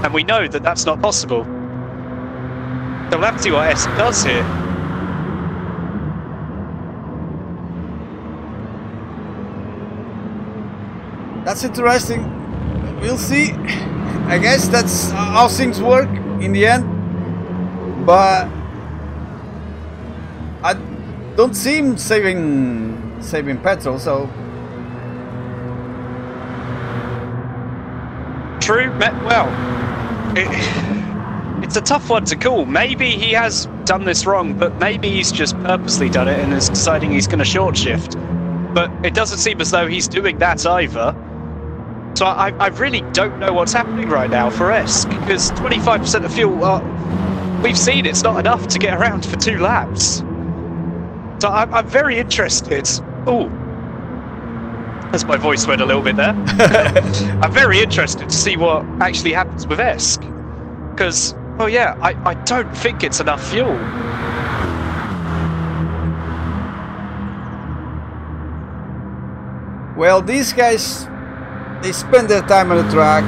and we know that that's not possible. So we'll have to see what Esk does here. That's interesting. We'll see. I guess that's how things work in the end, but I don't see him saving petrol, so true. Well, it's a tough one to call. Maybe he has done this wrong, but maybe he's just purposely done it and is deciding he's going to short shift. But it doesn't seem as though he's doing that either. So I really don't know what's happening right now for Esk, because 25% of fuel, we've seen it's not enough to get around for 2 laps. So I'm very interested. Oh, as my voice went a little bit there. I'm very interested to see what actually happens with Esk, because, well, yeah, I don't think it's enough fuel. Well, these guys, they spend their time on the track.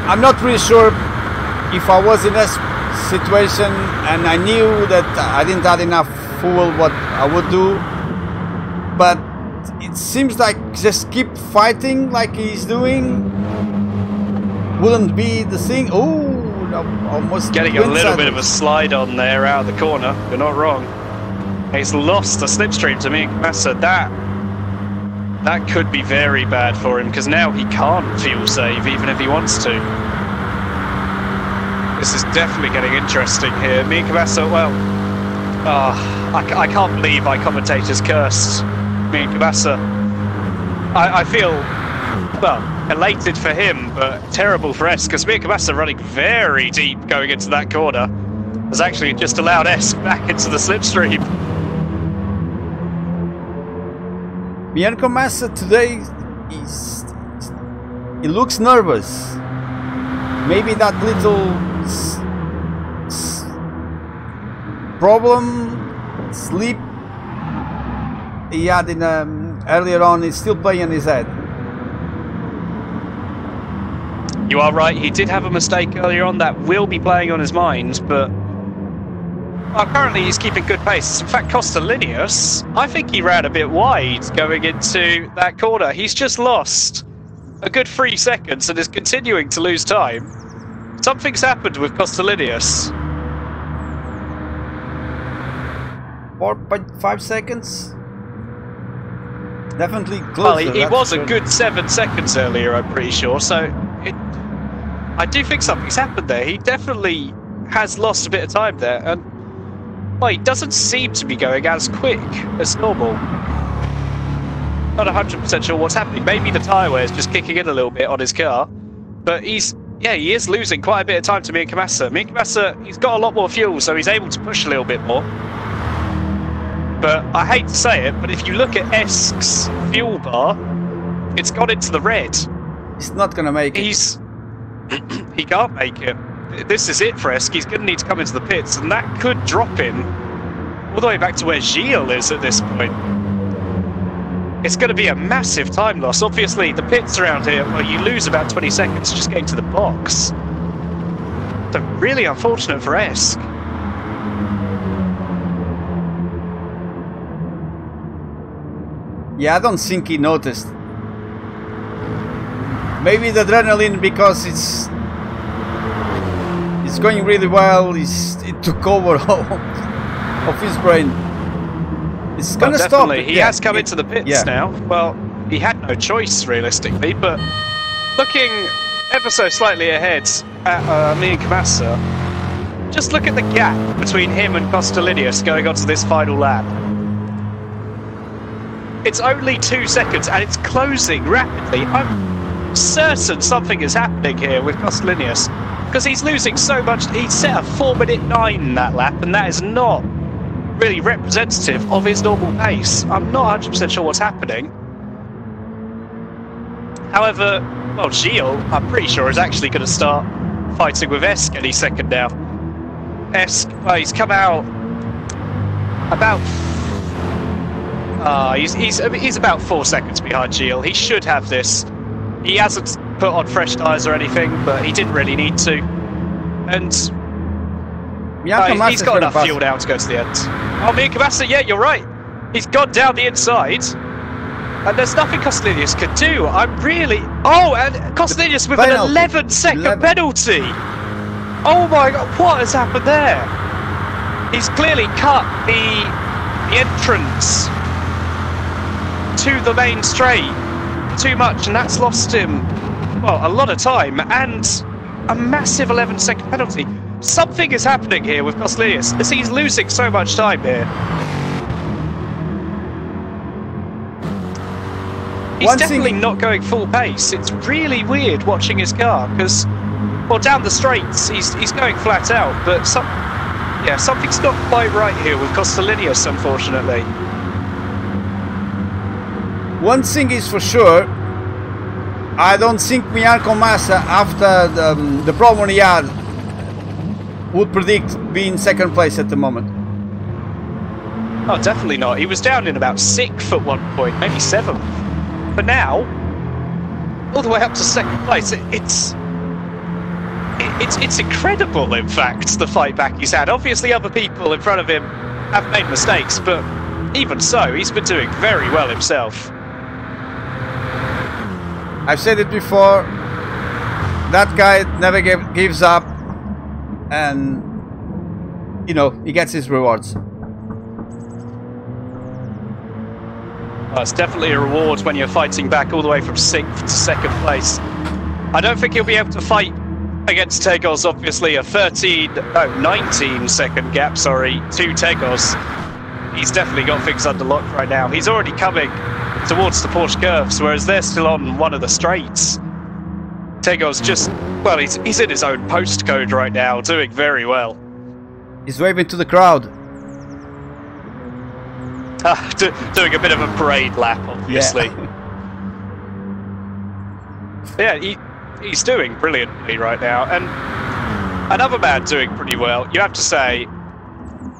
I'm not really sure if I was in this situation and I knew that I didn't have enough fuel, what I would do. But it seems like just keep fighting like he's doing wouldn't be the thing. Oh, almost getting a little bit of a slide on there out of the corner. You're not wrong. He's lost the slipstream to Mick Massa. That could be very bad for him, because now he can't fuel save even if he wants to. This is definitely getting interesting here. Mick Massa, well, I can't believe my commentators cursed Mick Massa. I feel, well, elated for him, but terrible for Esk, because Mick Massa running very deep going into that corner has actually just allowed Esk back into the slipstream. Mirko Massa today, he looks nervous. Maybe that little problem, sleep he had in earlier on is still playing in his head. You are right, he did have a mistake earlier on that will be playing on his mind, but well, currently he's keeping good pace. In fact, Kostolinius, I think he ran a bit wide going into that corner. He's just lost a good 3 seconds and is continuing to lose time. Something's happened with Kostolinius. 4.5 seconds? Definitely closer. Well, he was a good 7 seconds earlier, I'm pretty sure, so I do think something's happened there. He definitely has lost a bit of time there, and well, he doesn't seem to be going as quick as normal. Not 100% sure what's happening. Maybe the tyre wear is just kicking in a little bit on his car, but he is losing quite a bit of time to Mick Massa. Mick Massa, he's got a lot more fuel, so he's able to push a little bit more. But I hate to say it, but if you look at Esk's fuel bar, it's gone into the red. He's not going to make it. He can't make it. This is it for Esk. He's going to need to come into the pits, and that could drop him all the way back to where Gilles is at this point. It's going to be a massive time loss. Obviously, the pits around here, well, you lose about 20 seconds just getting to the box. So really unfortunate for Esk. Yeah, I don't think he noticed. Maybe the adrenaline, because it's going really well. It took over of his brain. It's gonna stop. He has come into the pits now. Well, he had no choice realistically, but looking ever so slightly ahead at Mick Massa, just look at the gap between him and Kostolinius going on to this final lap. It's only 2 seconds and it's closing rapidly. I'm certain something is happening here with Kostolinius, because he's losing so much. He set a 4:09 in that lap, and that is not really representative of his normal pace. I'm not 100% sure what's happening. However, well, Gilles, I'm pretty sure, is actually going to start fighting with Esk any second now. Esk, well, he's come out about... he's about 4 seconds behind Gilles. He should have this. He hasn't put on fresh tyres or anything, but he didn't really need to. And he's got enough fuel now to go to the end. Oh, Mick Massa, yeah, you're right. He's gone down the inside. And there's nothing Kostolinius could do. I'm really... Oh, and Kostolinius with an 11-second penalty. Oh my God, what has happened there? He's clearly cut the entrance to the main straight too much, and that's lost him, well, a lot of time and a massive 11-second penalty. Something is happening here with Kostolinius, as he's losing so much time here. He's definitely not going full pace. It's really weird watching his car, because, well, down the straights he's going flat out, but something's not quite right here with Kostolinius, unfortunately. One thing is for sure, I don't think Mirko Massa, after the problem he had, would predict being second place at the moment. Oh, definitely not. He was down in about 6th at one point, maybe 7th. But now, all the way up to second place, it's It's incredible, in fact, the fight back he's had. Obviously, other people in front of him have made mistakes, but even so, he's been doing very well himself. I've said it before, that guy never gives up, and, you know, he gets his rewards. Well, it's definitely a reward when you're fighting back all the way from 6th to 2nd place. I don't think he'll be able to fight against Tegos, obviously a 19 second gap, sorry, to Tegos. He's definitely got things under lock right now. He's already coming towards the Porsche curves, whereas they're still on one of the straights. Tegos just, well, he's in his own postcode right now, doing very well. He's waving to the crowd. Doing a bit of a parade lap, obviously. Yeah, he's doing brilliantly right now. And another man doing pretty well, you have to say,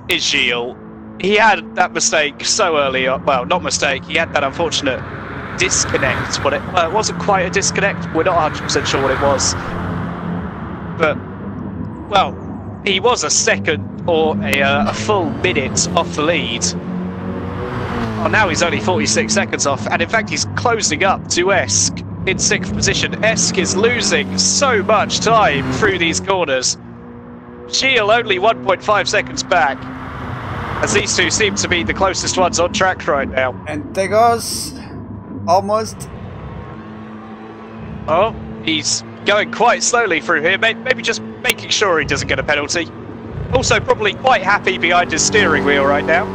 is Gilles. He had that mistake so early on. Well, not mistake, he had that unfortunate disconnect. But it wasn't quite a disconnect. We're not 100% sure what it was. But, well, he was a second or a full minute off the lead. Oh, now he's only 46 seconds off, and in fact he's closing up to Esk in 6th position. Esk is losing so much time through these corners. Gilles only 1.5 seconds back, as these two seem to be the closest ones on track right now. And Tegos, almost. Oh, he's going quite slowly through here, maybe just making sure he doesn't get a penalty. Also probably quite happy behind his steering wheel right now.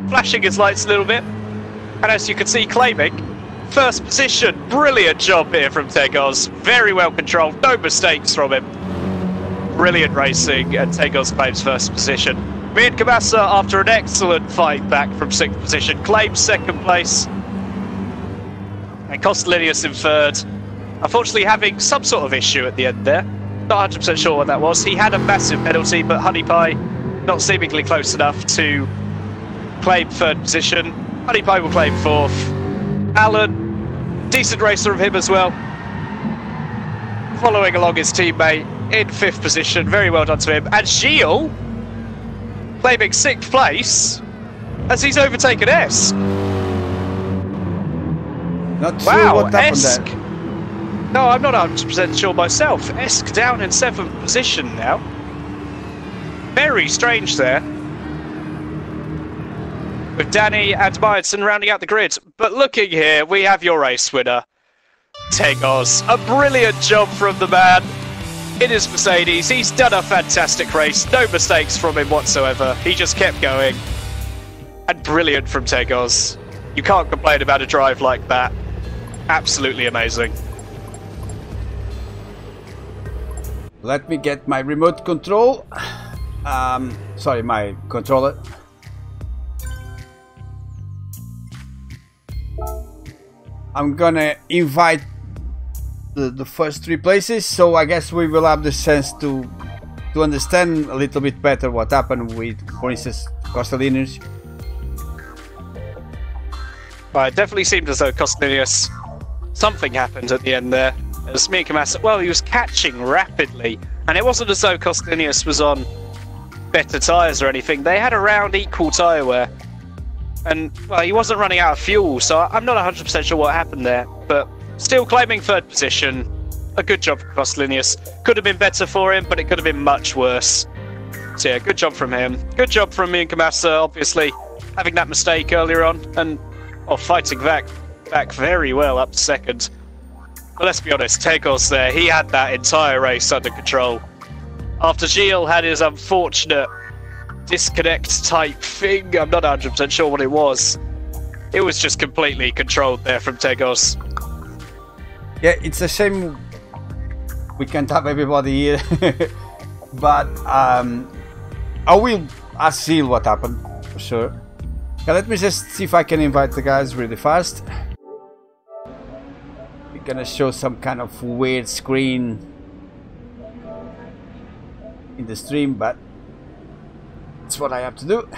Flashing his lights a little bit, and as you can see, claiming 1st position. Brilliant job here from Tegos, very well controlled, no mistakes from him. Brilliant racing, and Tegos claims 1st position. Mian Kamasa, after an excellent fight back from 6th position, claims 2nd place, and Kostolinius in 3rd. Unfortunately having some sort of issue at the end there, not 100% sure what that was. He had a massive penalty, but Honey Pie not seemingly close enough to claim 3rd position. Honey Pie will claim 4th. Alan, decent racer of him as well. Following along his teammate in 5th position, very well done to him. And Gilles claiming 6th place as he's overtaken Esk. Not sure what happened Esk. there. No, I'm not 100% sure myself. Esk down in 7th position now. Very strange there. With Danny and Myerson rounding out the grid. But looking here, we have your race winner, Tegos. A brilliant job from the man in his Mercedes. He's done a fantastic race. No mistakes from him whatsoever. He just kept going. And brilliant from Tegos. You can't complain about a drive like that. Absolutely amazing. Let me get my remote control. Sorry, my controller. I'm gonna invite the first 3 places, so I guess we will have the chance to understand a little bit better what happened with, for instance, Kostolinius. Well, it definitely seemed as though Kostolinius, something happened at the end there. As Mian Kamasa, well, he was catching rapidly, and it wasn't as though Kostolinius was on better tyres or anything. They had around equal tyre wear. And, well, he wasn't running out of fuel, so I'm not 100% sure what happened there. But still claiming 3rd position. A good job from Kostolinius. Could have been better for him, but it could have been much worse. So yeah, good job from him. Good job from Mian Kamasa, obviously, having that mistake earlier on, and fighting back very well up to 2nd. But let's be honest, Tegos there, he had that entire race under control. After Gilles had his unfortunate disconnect type thing, I'm not 100% sure what it was. It was just completely controlled there from Tegos. Yeah, it's a shame we can't have everybody here. But I will ask Gilles what happened, for sure. Okay, let me just see if I can invite the guys really fast. We're gonna show some kind of weird screen in the stream, but that's what I have to do.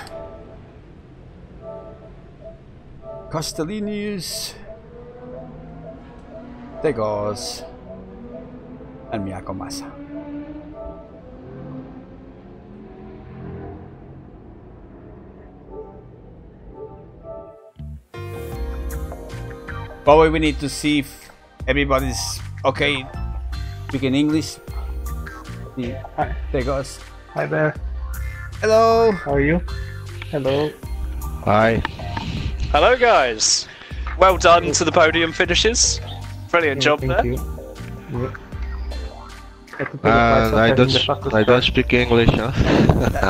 Kostolinius, Tegos, and Miyako Masa. Probably we need to see if everybody's okay speaking English. Hi. There goes. Hi there. Hello. How are you? Hello. Hi. Hello, guys. Well done to the podium finishes. Brilliant job Thank there. you. Yeah. Had to pay the price of having the fastest I car. don't speak English, huh?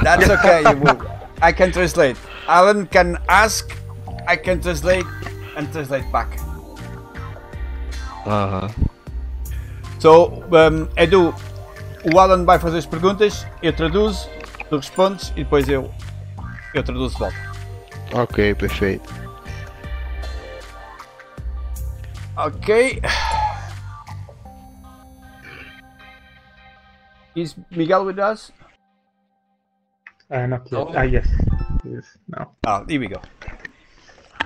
That's okay. I can translate. Alan can ask, I can translate and translate back. So, Edu, o Alan vai fazer as perguntas, eu traduzo, tu respondes e depois eu traduzo de volta. Ok, perfeito. Ok. Is Miguel with us? Not yet. Oh. Yes. Yes. Now. Ah, here we go.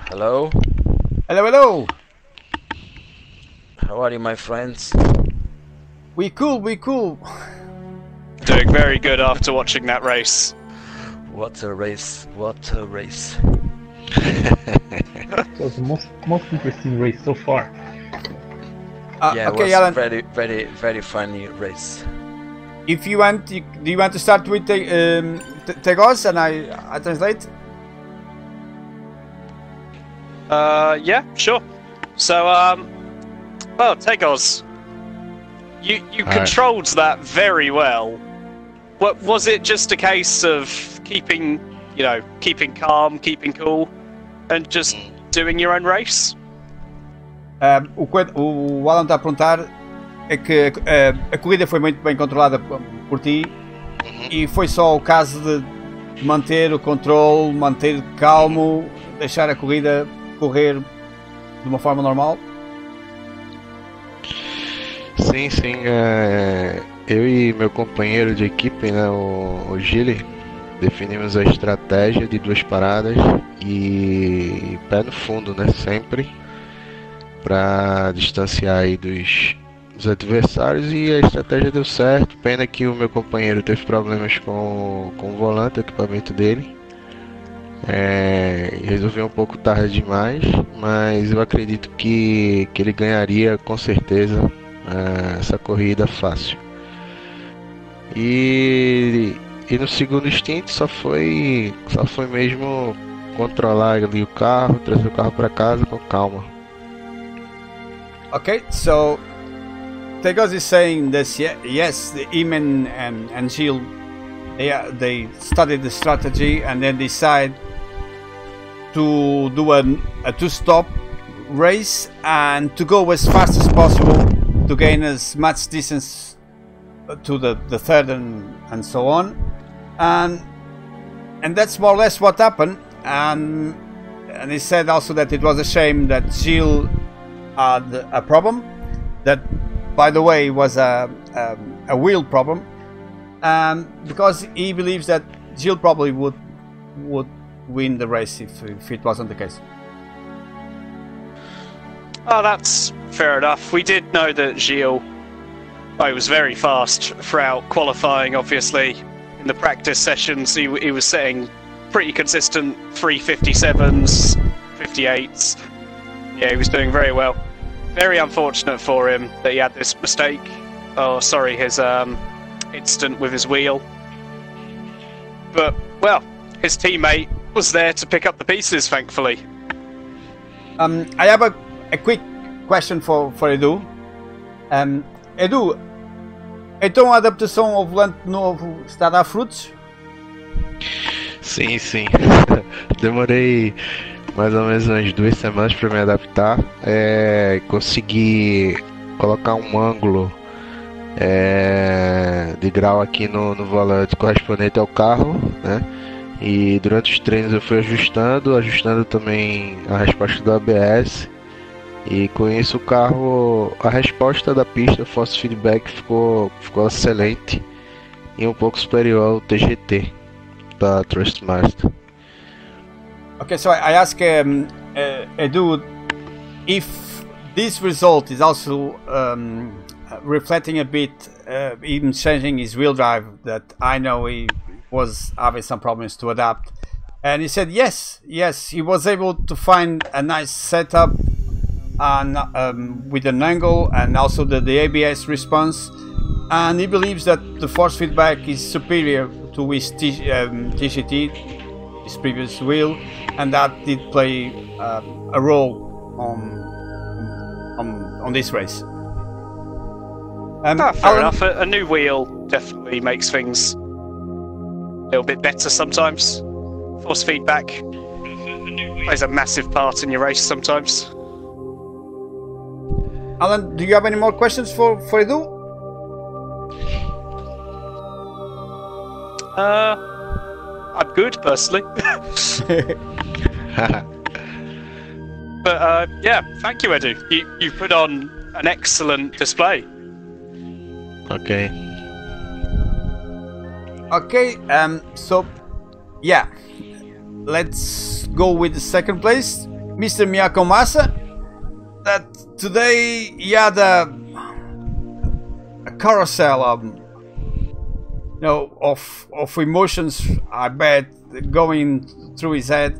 Hello, Hello, hello. how are you, my friends? We cool. Doing very good after watching that race. What a race! What a race! It was the most interesting race so far. Yeah, Okay, it was Alan. very funny race. If you want, do you want to start with Tegos and I translate? Yeah, sure. So, well, Tegos, you Hi. controlled that very well. What was it? Just a case of keeping calm, keeping cool, and just doing your own race? O Alan está a perguntar é que a corrida foi muito bem controlada por ti e foi só o caso de manter o controle, manter calmo, deixar a corrida correr de uma forma normal. Sim, eu e meu companheiro de equipe, né, o Gilles, definimos a estratégia de 2 paradas e pé no fundo, né, sempre, para distanciar aí dos adversários, e a estratégia deu certo. Pena que o meu companheiro teve problemas com o volante, o equipamento dele. Resolveu um pouco tarde demais, mas eu acredito que ele ganharia com certeza essa corrida fácil. E no segundo stint só foi mesmo controlar ali o carro, trazer o carro para casa com calma. Okay, so Tegos is saying that yes, him and Gilles, they studied the strategy and then decide to do a 2-stop race and to go as fast as possible to gain as much distance to the third and so on, and that's more or less what happened. And he said also that it was a shame that Gilles had a problem that, by the way, was a wheel problem, because he believes that Gilles probably would win the race if it wasn't the case. Oh, that's fair enough. We did know that Gilles was very fast throughout qualifying, obviously. In the practice sessions, he was setting pretty consistent 357s, 58s. Yeah, he was doing very well. Very unfortunate for him that he had this mistake. Oh, sorry, his incident with his wheel. But, well, his teammate was there to pick up the pieces, thankfully. I have a quick question for Edu. Edu, então a adaptação ao volante novo está a dar frutos? Sim. Demorei mais ou menos umas 2 semanas para me adaptar. Consegui colocar um ângulo de grau aqui no volante correspondente ao carro, né? E durante os treinos eu fui ajustando também a resposta do ABS. E com isso o carro, a resposta da pista, o force feedback ficou excelente e um pouco superior ao TGT da Thrustmaster. Okay, so I ask Edu if this result is also reflecting a bit, even changing his wheel drive, that I know he was having some problems to adapt. And he said yes, he was able to find a nice setup and with an angle and also the ABS response, and he believes that the force feedback is superior to his TCT, his previous wheel, and that did play a role on this race. Fair enough. A new wheel definitely makes things a little bit better sometimes. Force feedback plays a massive part in your race sometimes. Alan, do you have any more questions for Edu? I'm good personally. But yeah, thank you, Edu. You put on an excellent display. Okay. Okay, so yeah, let's go with the second place, Mr. Miyako Masa. That today he had a carousel of emotions, I bet, going through his head.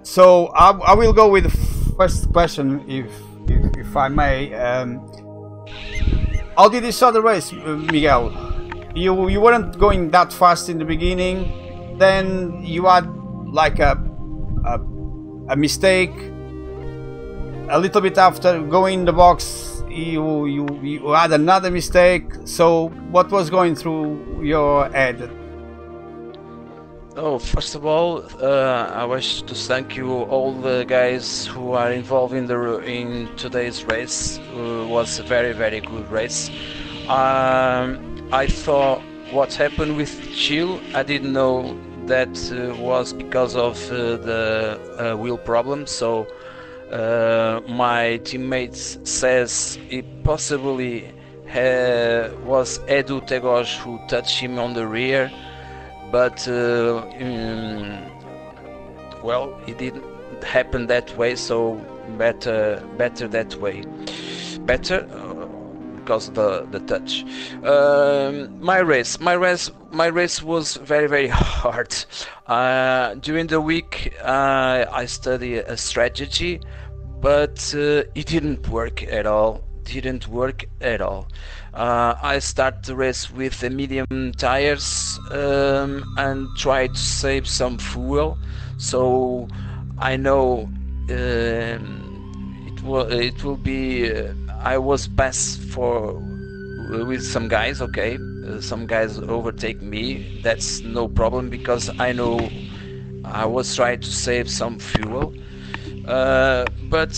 So I will go with the first question, if I may. How did you saw the race, Miguel? You weren't going that fast in the beginning, then you had like a mistake. A little bit after going in the box, you had another mistake. So what was going through your head? Oh, first of all, I wish to thank you all the guys who are involved in today's race. It was a very, very good race. I thought what happened with Chill, I didn't know that was because of the wheel problem. So my teammates says it possibly was Edu Tegoj who touched him on the rear. But well, it didn't happen that way, so better that way. Better because of the touch. My race was very, very hard. During the week, I studied a strategy, but it didn't work at all. I start the race with the medium tires and try to save some fuel. So I know it will be. I was passed with some guys. Okay, some guys overtake me. That's no problem because I know I was trying to save some fuel. But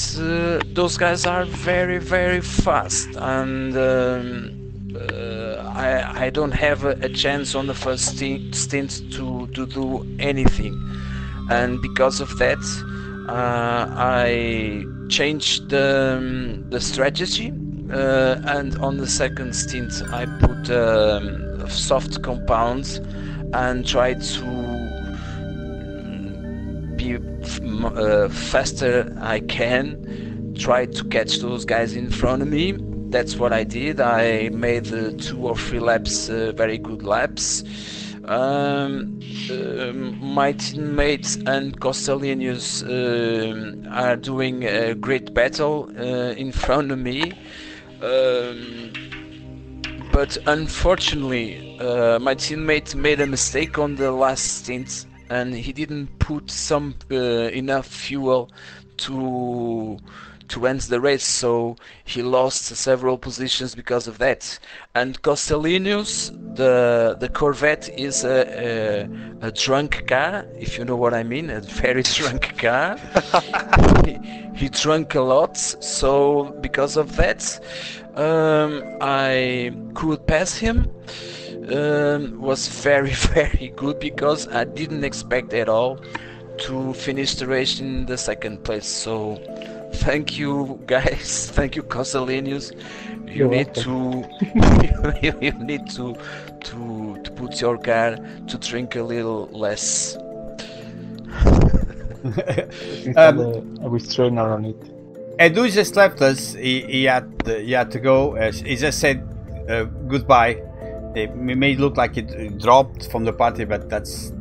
those guys are very, very fast, and I don't have a chance on the first stint to do anything, and because of that I changed the strategy, and on the second stint I put soft compounds and tried to be faster I can, try to catch those guys in front of me. That's what I did. I made 2 or 3 laps, very good laps. My teammates and Costellinius are doing a great battle in front of me. But unfortunately my teammate made a mistake on the last stint, and he didn't put some enough fuel to end the race, so he lost several positions because of that. And Costellinius, the Corvette is a drunk car, if you know what I mean, a very drunk car. he drank a lot, so because of that I could pass him. Was very, very good because I didn't expect at all to finish the race in the second place. So thank you guys, thank you Costellinius. You need to you need to put your car to drink a little less. A restrainer on it. Edu just left us. He had to go. He just said goodbye. It may look like it dropped from the party, but that's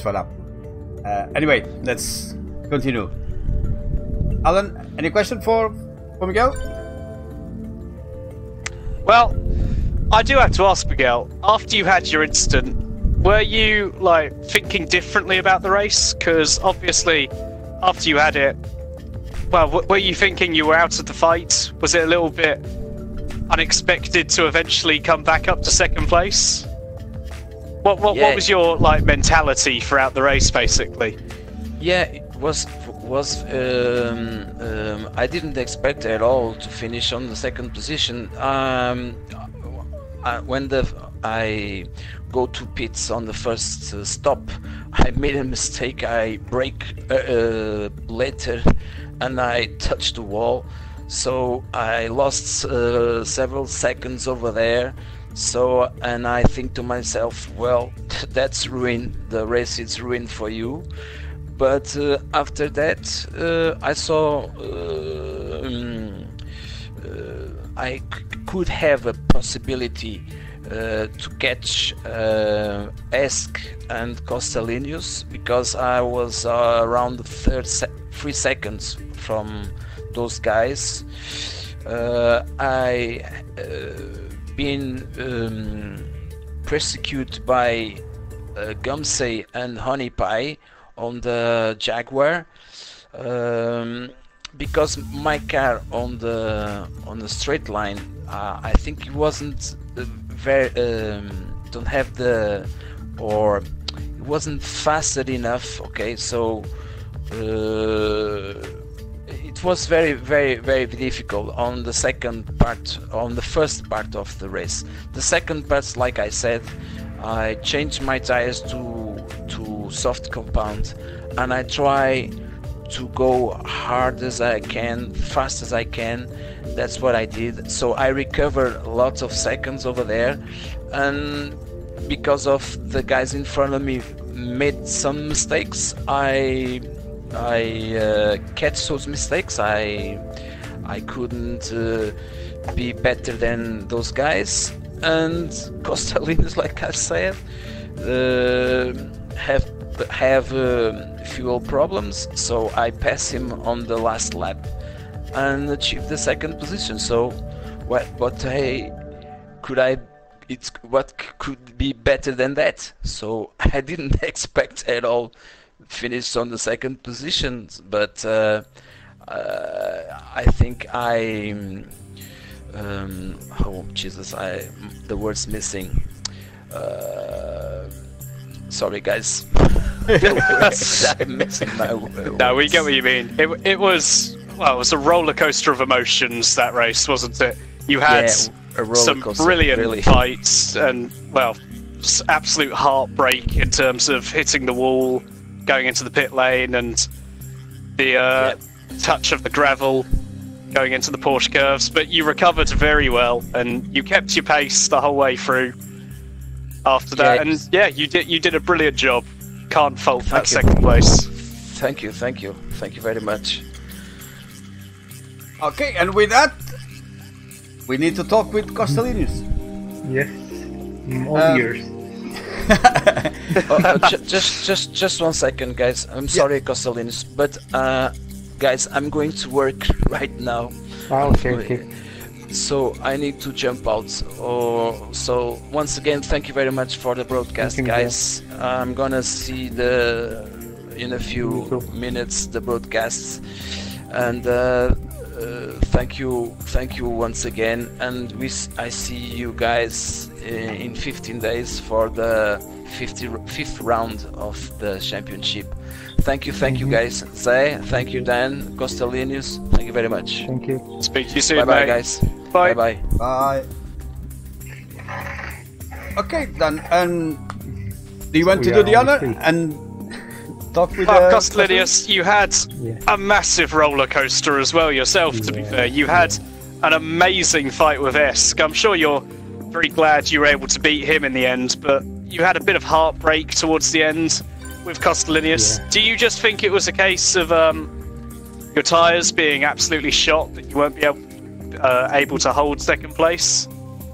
what happened. Anyway, let's continue. Alan, any question for Miguel? Well, I do have to ask Miguel. After you had your incident, were you like thinking differently about the race? Because obviously, after you had it, well, were you thinking you were out of the fight? Was it a little bit unexpected to eventually come back up to second place? What was your like mentality throughout the race, basically? Yeah, it was I didn't expect at all to finish on the second position. When I go to pits on the first stop, I made a mistake. I brake later and I touched the wall, so I lost several seconds over there. So, and I think to myself, well, that's ruined. The race is ruined for you. But after that, I saw I could have a possibility to catch Esk and Costelinius, because I was around the 3 seconds from those guys. I been persecuted by Gumsey and Honey Pie on the Jaguar, because my car on the straight line, I think it wasn't very don't have the, or it wasn't faster enough. Okay, so it was very difficult on the second part, on the first part of the race. The second part, like I said, I changed my tires to soft compound, and I try to go hard as I can, fast as I can. That's what I did. So I recovered lots of seconds over there, and because of the guys in front of me made some mistakes, I catch those mistakes. I couldn't be better than those guys, and Costelinius, like I said, have fuel problems, so I pass him on the last lap and achieve the second position. So what could be better than that? So I didn't expect at all finish on the second position, but I think oh Jesus, the word's missing. Sorry guys. I'm missing my word. No, we get what you mean. It was a roller coaster of emotions, that race, wasn't it? You had some brilliant fights, and absolute heartbreak in terms of hitting the wall, going into the pit lane, and the touch of the gravel going into the Porsche curves. But you recovered very well, and you kept your pace the whole way through after that. And you did a brilliant job. Can't fault that second place. Thank you very much. Okay, and with that, we need to talk with Costelinius. Yes, all yours. Just 1 second, guys. I'm sorry, Costelinius, but guys, I'm going to work right now. Okay. So I need to jump out. So once again, thank you very much for the broadcast, guys. I'm gonna see in a few minutes the broadcasts, and thank you once again. And I see you guys in 15 days for the 5th round of the championship. Thank you guys. Zay, thank you Dan, Costelinius, thank you very much. Thank you. Speak to you soon, bye mate. Guys. Bye. Bye. Okay, then, do you want to do the honor and talk with Costelinius? You had a massive roller coaster as well yourself, to be fair. You had an amazing fight with Esk. I'm sure you're very glad you were able to beat him in the end, but you had a bit of heartbreak towards the end with Costelinius. Do you just think it was a case of your tyres being absolutely shot that you won't be able to hold second place?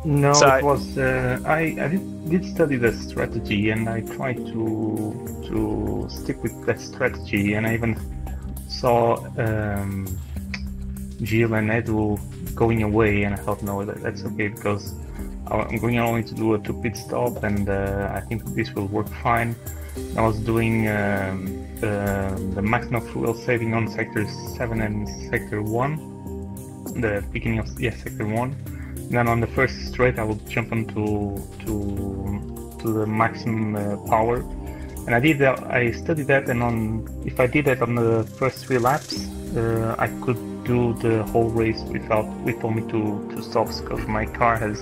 No, So- it was. I did study the strategy, and I tried to stick with that strategy, and I even saw Gilles and Edu going away, and I thought, no, that's okay, because I'm going only to do a 2 pit stop, and I think this will work fine. I was doing the maximum fuel saving on sector 7 and sector 1, the beginning of sector 1. Then on the first straight, I will jump onto to the maximum power, and I did that. I studied that, and if I did that on the first 3 laps, I could do the whole race with only two stops, because my car, as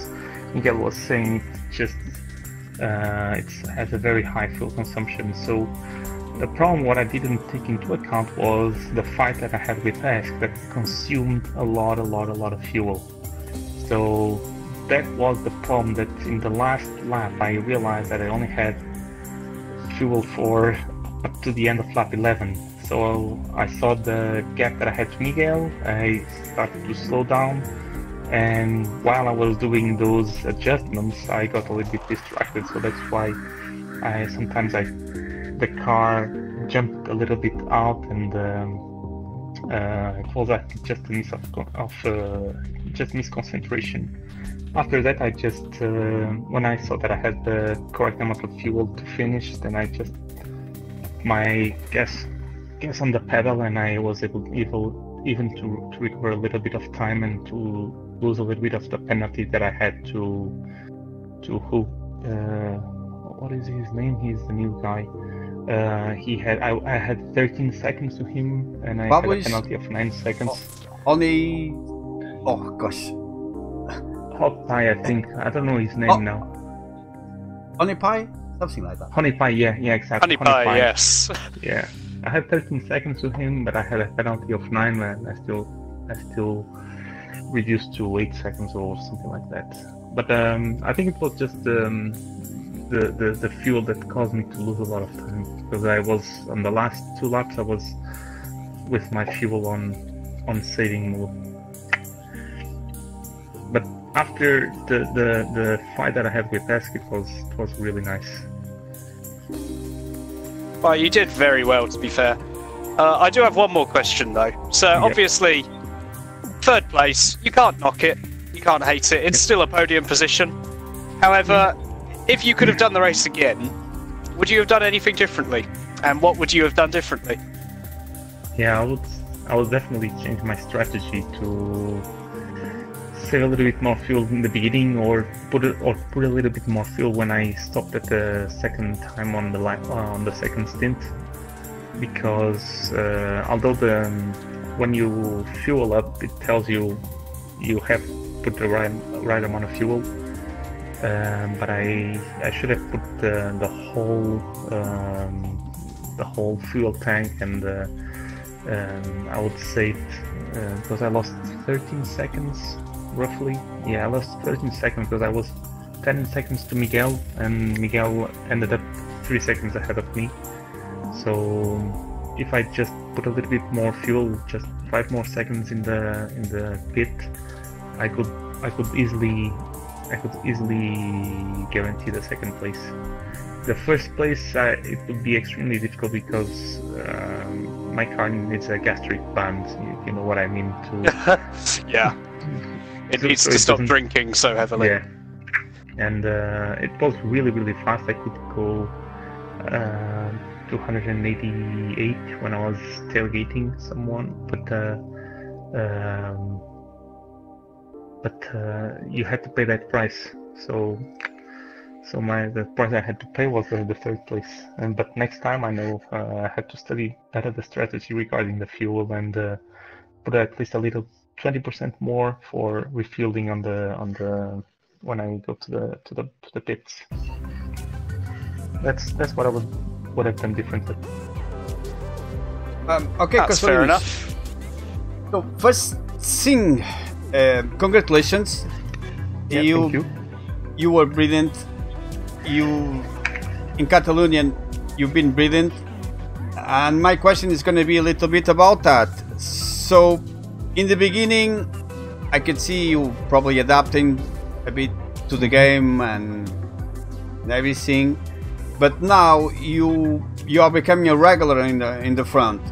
Miguel was saying, it has a very high fuel consumption. So the problem, what I didn't take into account, was the fight that I had with Ask that consumed a lot of fuel. So that was the problem, that in the last lap I realized that I only had fuel for up to the end of lap 11. So I saw the gap that I had to Miguel, I started to slow down, and while I was doing those adjustments I got a little bit distracted, so that's why the car jumped a little bit out, and it was just a misconcentration. After that, I just when I saw that I had the correct amount of fuel to finish, then I just my gas on the pedal, and I was able even to recover a little bit of time and to lose a little bit of the penalty that I had to who what is his name? He's the new guy. I had 13 seconds to him, and I had a penalty of 9 seconds. Only, oh gosh, Hot Pie, I think. I don't know his name now. Honey Pie, something like that. Honey Pie, yeah, exactly. Honey Pie, yes. Yeah, I had 13 seconds to him, but I had a penalty of 9, and I still reduced to 8 seconds or something like that. But I think it was just the fuel that caused me to lose a lot of time, because I was on the last 2 laps I was with my fuel on saving mode. But after the fight that I had with Ask, it was really nice. Well, you did very well, to be fair. I do have one more question though. So obviously, 3rd place, you can't knock it, you can't hate it, it's still a podium position. However, if you could have done the race again, would you have done anything differently? And what would you have done differently? Yeah, I would definitely change my strategy to save a little bit more fuel in the beginning, or put a little bit more fuel when I stopped at the second time on the second stint. Because although when you fuel up, it tells you have put the right amount of fuel. But I should have put the whole fuel tank, and I would save because I lost 13 seconds roughly. Yeah, I lost 13 seconds because I was 10 seconds to Miguel, and Miguel ended up 3 seconds ahead of me. So if I just put a little bit more fuel, just 5 more seconds in the pit, I could easily guarantee the second place. The first place, it would be extremely difficult, because my car needs a gastric band, you know what I mean. Yeah, it needs to stop drinking so heavily. Yeah, and it was really fast. I could go 288 when I was tailgating someone, but you had to pay that price. So the price I had to pay was the 3rd place. But next time I know I had to study better the strategy regarding the fuel, and put at least a little 20% more for refueling on the when I go to the pits. That's what I would have done differently. Okay, that's fair enough. So first thing, congratulations. Yeah, thank you. You were brilliant. You in Catalonian, you've been brilliant. And my question is going to be a little bit about that. So, in the beginning, I could see you probably adapting a bit to the game and everything, but now you are becoming a regular in the front.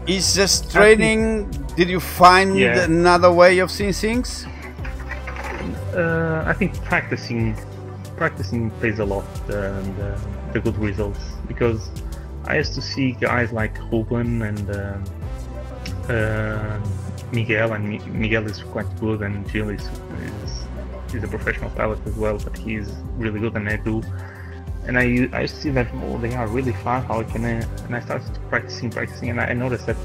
Is just training? Did you find another way of seeing things? I think practicing plays a lot the good results, because I used to see guys like Ruben and Miguel, and Miguel is quite good, and Gil is a professional pilot as well, but he's really good, and Edu. And I used to see that they are really fast, and I started practicing, and I noticed that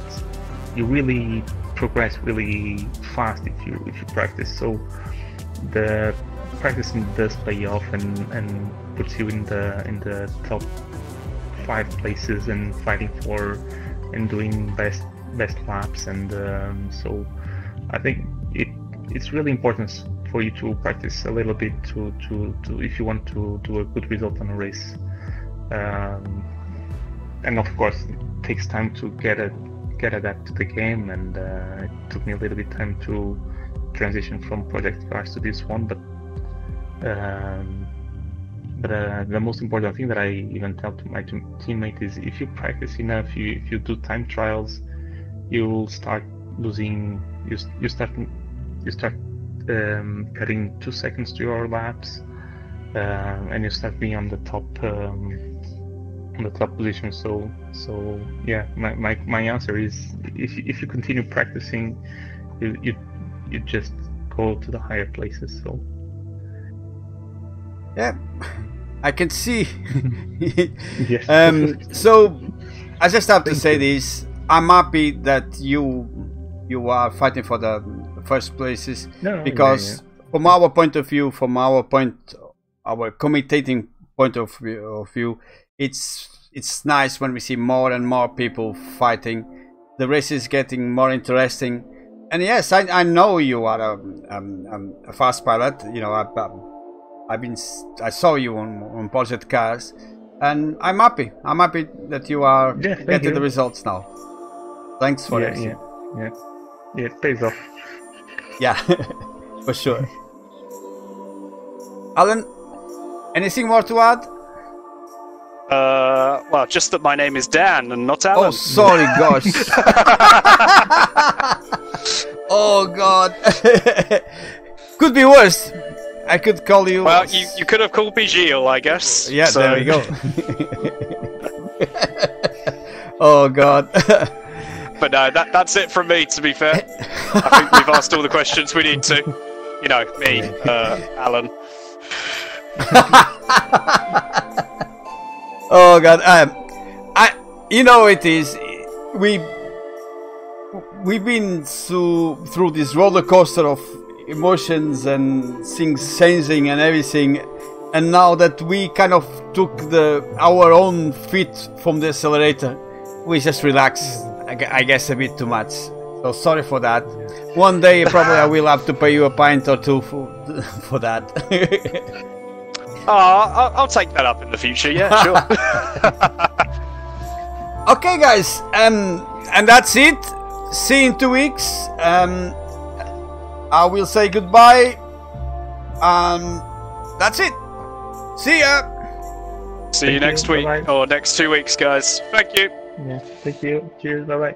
you really progress really fast if you practice. So the practicing does pay off and puts you in the top 5 places and fighting for and doing best laps, and so I think it's really important for you to practice a little bit to if you want to do a good result on a race, and of course it takes time to get adapted to the game, and it took me a little bit time to transition from project cars to this one, but the most important thing that I even tell to my teammate is, if you practice enough, if you do time trials, you will start losing. You start cutting 2 seconds to your laps, and you start being on the top position. So yeah, my answer is, if you continue practicing, you just go to the higher places. So yeah, I can see. yes. So I just have to say this: I'm happy that you are fighting for the first places, because from our point of view, our commentating point of view, it's nice when we see more and more people fighting. The race is getting more interesting, and yes, I know you are a fast pilot. You know, I saw you on Project Cars, and I'm happy that you are getting the results now. Thanks for everything. Yeah, it pays off. Yeah, for sure. Alan, anything more to add? Well, just that my name is Dan and not Alan. Oh, sorry, gosh. Oh, God. Could be worse. I could call you... Well, you could have called me Gilles, I guess. Yeah, so... there we go. Oh, God. But no, that's it from me, to be fair. I think we've asked all the questions we need to. You know, me, Alan. Oh God, you know it is. We've been through this roller coaster of emotions and things changing and everything, and now that we kind of took our own feet from the accelerator, we just relaxed. I guess a bit too much. So sorry for that. One day probably I will have to pay you a pint or two for that. I'll take that up in the future. Yeah, sure. Okay, guys, and that's it. See you in 2 weeks. I will say goodbye. That's it. See ya. See you next week, or next 2 weeks, guys. Thank you. Yeah, thank you. Cheers. Bye bye.